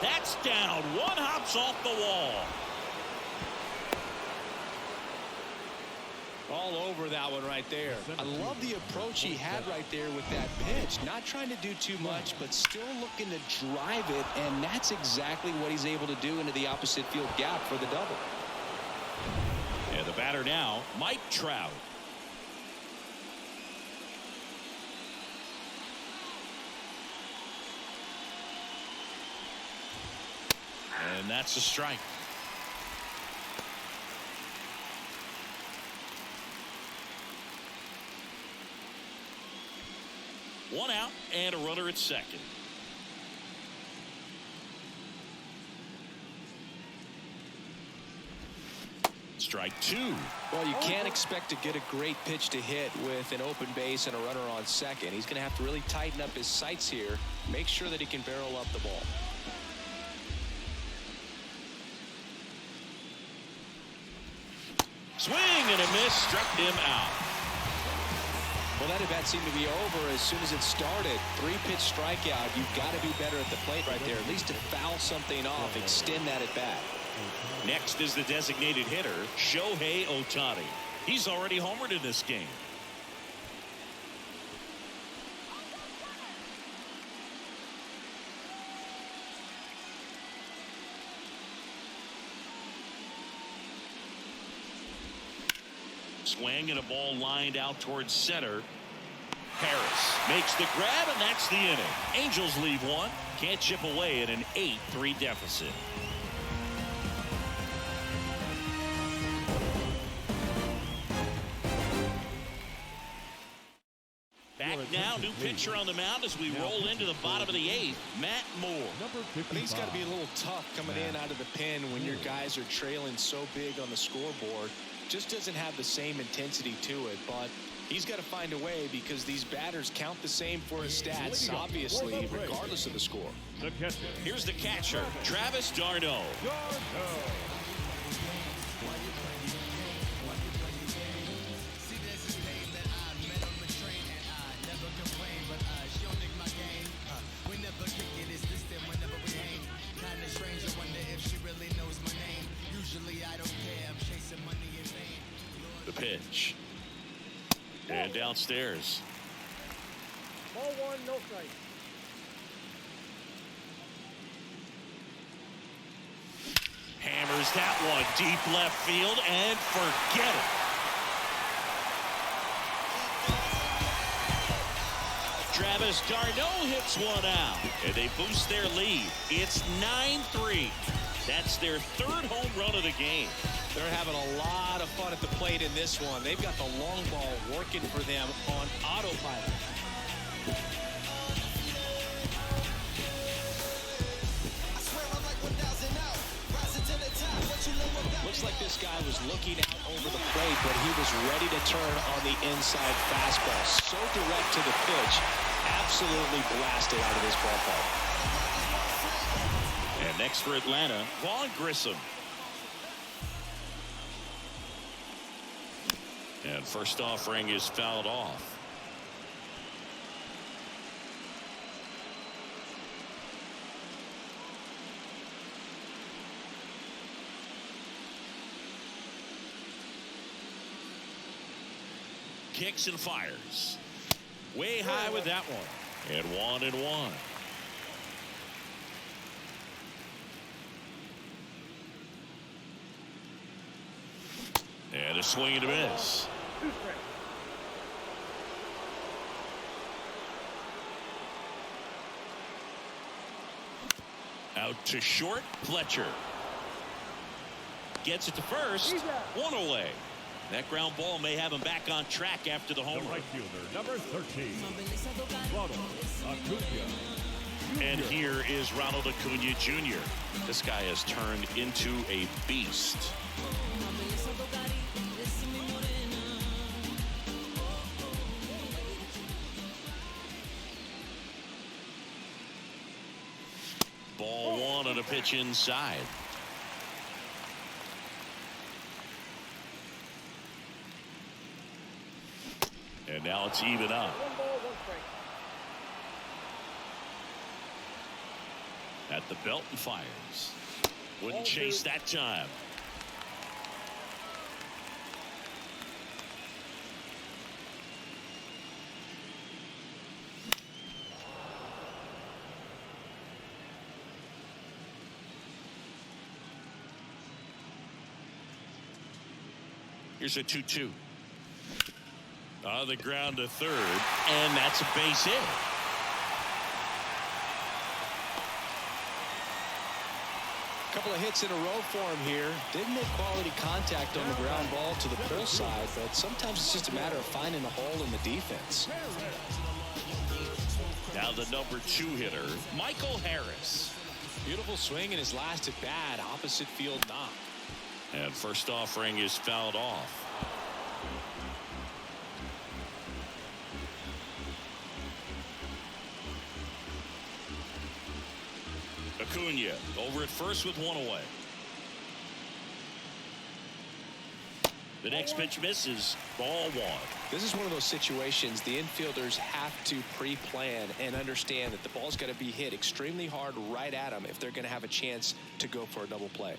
That's down. One hops off the wall. All over that one right there. I love the approach he had right there with that pitch. Not trying to do too much, but still looking to drive it, and that's exactly what he's able to do into the opposite field gap for the double. And the batter now, Mike Trout. And that's a strike. One out and a runner at second. Strike two. Well, you can't expect to get a great pitch to hit with an open base and a runner on second. He's going to have to really tighten up his sights here, make sure that he can barrel up the ball. Swing and a miss, struck him out. Well, that at-bat seemed to be over as soon as it started. 3-pitch strikeout. You've got to be better at the plate right there, at least to foul something off, extend that at-bat. Next is the designated hitter, Shohei Ohtani. He's already homered in this game. Swing and a ball lined out towards center. Harris makes the grab, and that's the inning. Angels leave one. Can't chip away at an 8-3 deficit. Back now, new pitcher on the mound as we roll into the bottom of the 8th, Matt Moore. I think it's got to be a little tough coming in out of the pen when your guys are trailing so big on the scoreboard. Just doesn't have the same intensity to it, but he's got to find a way because these batters count the same for his stats, obviously, regardless of the score. Here's the catcher, Travis d'Arnaud. The pitch. And downstairs. Ball one, no strike. Hammers that one deep left field and forget it. Travis d'Arnaud hits one out, and they boost their lead. It's 9-3. That's their third home run of the game. They're having a lot of fun at the plate in this one. They've got the long ball working for them on autopilot. Looks Looks like this guy was looking out over the plate, but he was ready to turn on the inside fastball. So direct to the pitch. Absolutely blasted out of this ballpark. And next for Atlanta, Vaughn Grissom. And first offering is fouled off. Kicks and fires. Way high with that one. And 1-1. And a swing and a miss. Out to short, Fletcher. Gets it to first. One away. That ground ball may have him back on track after the home The run. right fielder, number 13, Ronald Acuna. And here is Ronald Acuna Jr. This guy has turned into a beast. Ball one on a pitch inside. And now it's even up. 1 ball, 1 strike. At the belt and fires. Wouldn't chase that time. Here's a 2-2. On the ground to third, and that's a base hit. Couple of hits in a row for him here. Didn't make quality contact on the ground ball to the pull side, but sometimes it's just a matter of finding a hole in the defense. Now the number 2 hitter, Michael Harris. Beautiful swing in his last at bat, opposite field knock. And first offering is fouled off. Acuna over at first with 1 away. The next pitch misses. Ball 1. This is one of those situations the infielders have to pre-plan and understand that the ball's got to be hit extremely hard right at them if they're going to have a chance to go for a double play.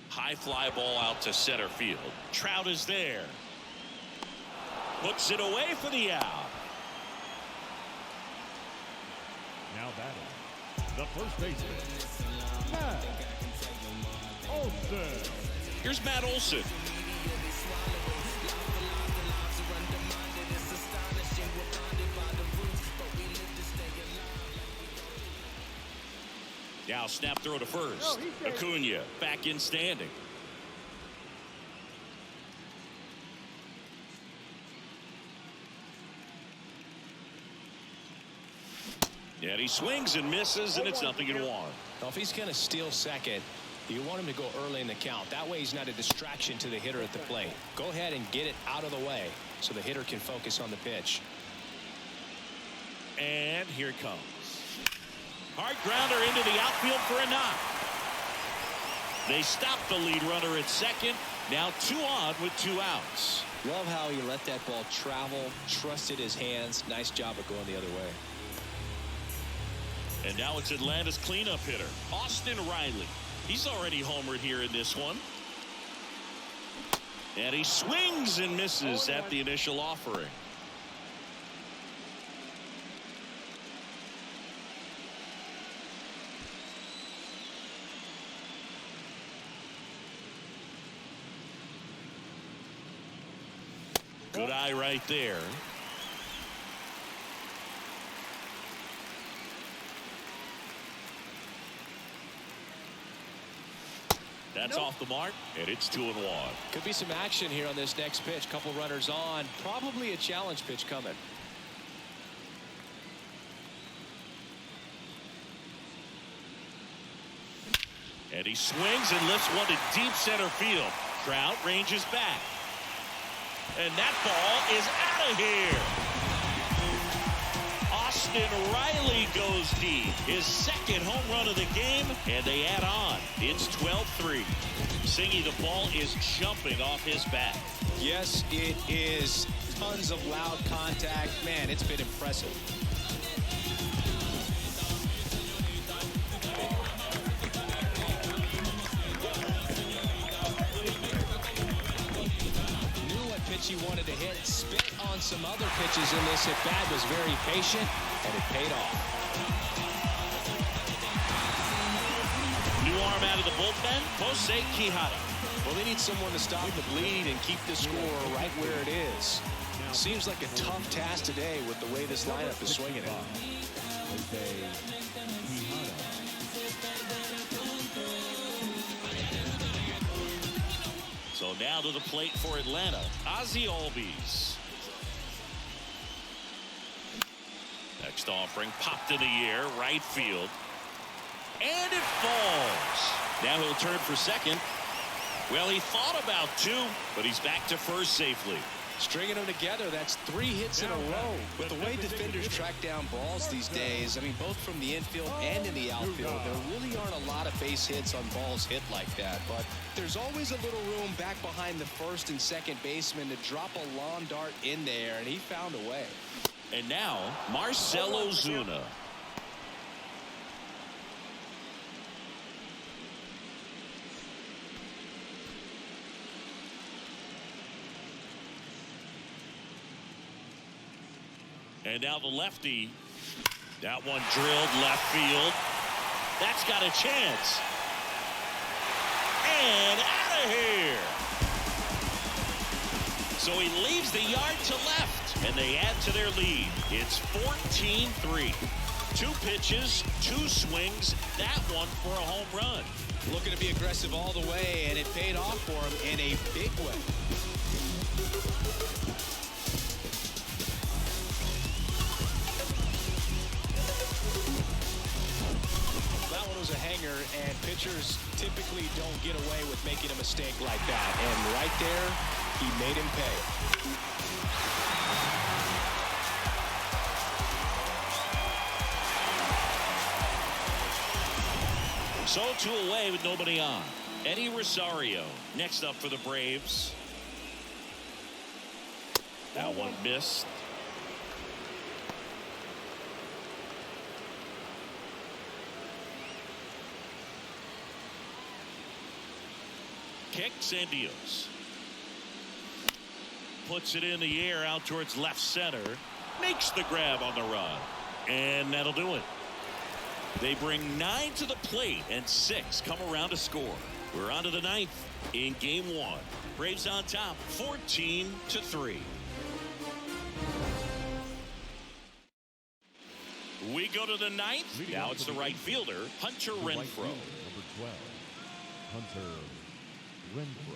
High fly ball out to center field. Trout is there. Hooks it away for the out. Now batting, the first baseman, Matt Olson. Here's Matt Olson. Now snap throw to first. Acuna back in standing. And he swings and misses, and it's 0-1. Now, if he's going to steal second, you want him to go early in the count. That way he's not a distraction to the hitter at the plate. Go ahead and get it out of the way so the hitter can focus on the pitch. And here it comes. Hard grounder into the outfield for a knock. They stop the lead runner at second. Now 2 on with 2 outs. Love how he let that ball travel, trusted his hands. Nice job of going the other way. And now it's Atlanta's cleanup hitter, Austin Riley. He's already homered here in this one. And he swings and misses at the initial offering. Good eye right there. That's off the mark, and it's 2-1. Could be some action here on this next pitch. Couple runners on. Probably a challenge pitch coming. And he swings and lifts one to deep center field. Trout ranges back. And that ball is out of here. Austin Riley goes deep. His second home run of the game, and they add on. It's 12-3. Singy, the ball is jumping off his bat. Yes, it is. Tons of loud contact. Man, it's been impressive. He wanted to hit, spit on some other pitches in this at bat, was very patient, and it paid off. New arm out of the bullpen, Jose Quijada. Well, they need someone to stop the bleed and keep the score right where it is. Seems like a tough task today with the way this lineup is swinging it. So now to the plate for Atlanta, Ozzie Albies. Next offering popped in the air, right field. And it falls. Now he'll turn for second. Well, he thought about two, but he's back to first safely. Stringing them together, that's 3 hits in a row. With the way defenders track down balls these days, I mean, both from the infield and in the outfield, there really aren't a lot of base hits on balls hit like that. But there's always a little room back behind the first and second baseman to drop a lawn dart in there, and he found a way. And now, Marcell Ozuna. And now the lefty. That one drilled left field. That's got a chance. And out of here. So he leaves the yard to left. And they add to their lead. It's 14-3. 2 pitches, 2 swings. That one for a home run. Looking to be aggressive all the way, and it paid off for him in a big way. And pitchers typically don't get away with making a mistake like that. And right there, he made him pay. So 2 away with nobody on. Eddie Rosario next up for the Braves. That one missed. Kicks and deals. Puts it in the air out towards left center. Makes the grab on the run. And that'll do it. They bring 9 to the plate and 6 come around to score. We're on to the 9th in game 1. Braves on top 14-3. We go to the 9th. Now it's the right fielder, Hunter Renfroe. Number 12, Hunter Renfroe.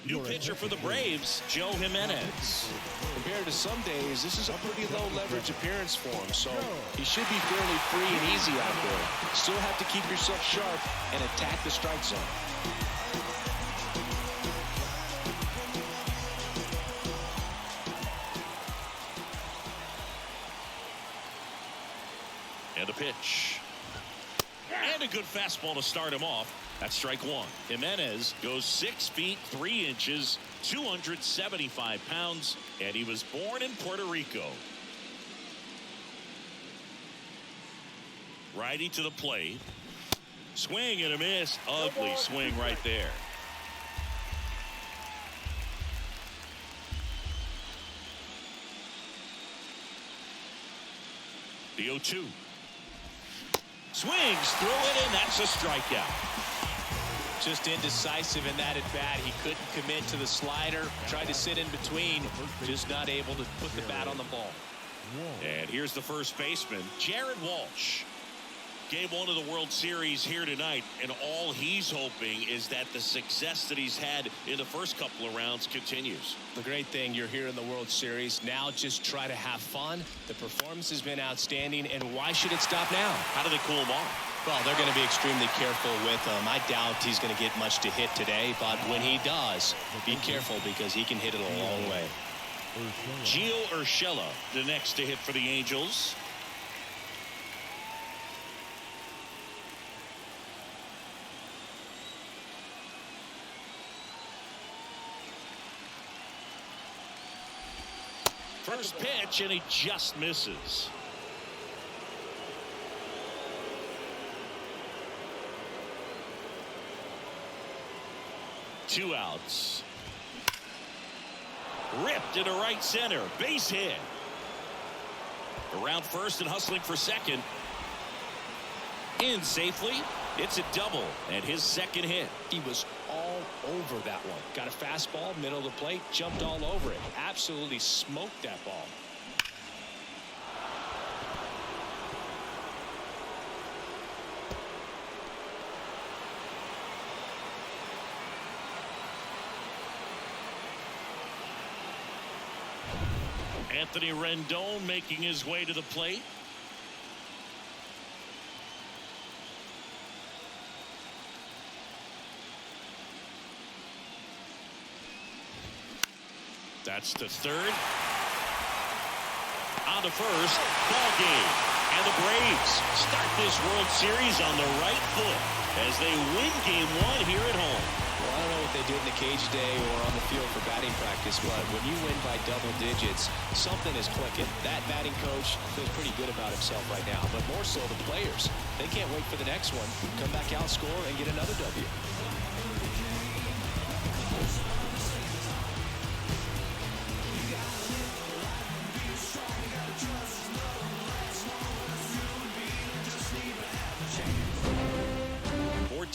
New pitcher for the Braves, Joe Jimenez. Compared to some days, this is a pretty low leverage appearance for him, so he should be fairly free and easy out there. Still have to keep yourself sharp and attack the strike zone. And a pitch. And a good fastball to start him off. That's strike 1. Jimenez goes 6 feet 3 inches, 275 pounds, and he was born in Puerto Rico. Righty to the plate. Swing and a miss. Ugly swing right there. The 0-2. Swings through it, and that's a strikeout. Just indecisive in that at bat. He couldn't commit to the slider. Tried to sit in between. Just not able to put the bat on the ball. And here's the first baseman, Jared Walsh. Game 1 of the World Series here tonight, and all he's hoping is that the success that he's had in the first couple of rounds continues. The great thing, you're here in the World Series. Now just try to have fun. The performance has been outstanding, and why should it stop now? How do they cool him off? Well, they're going to be extremely careful with him. I doubt he's going to get much to hit today, but when he does, be careful because he can hit it a long way. Gio Urshela, the next to hit for the Angels. First pitch, and he just misses. Two outs. Ripped into right center. Base hit. Around first and hustling for second. In safely. It's a double and his second hit. He was all over that one. Got a fastball, middle of the plate, jumped all over it. Absolutely smoked that ball. Anthony Rendon making his way to the plate. That's the third. On to first. Ball game. And the Braves start this World Series on the right foot as they win Game 1 here at home. Well, I don't know what they did in the cage day or on the field for batting practice, but when you win by double digits, something is clicking. That batting coach feels pretty good about himself right now, but more so the players. They can't wait for the next one. Come back out, score, and get another W.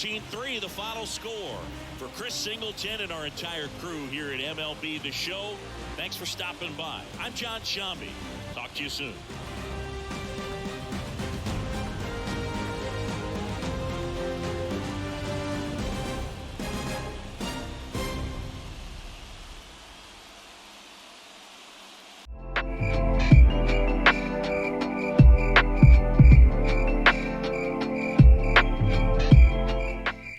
14-3 the final score. For Chris Singleton and our entire crew here at MLB The Show, thanks for stopping by. I'm John Shambi. Talk to you soon.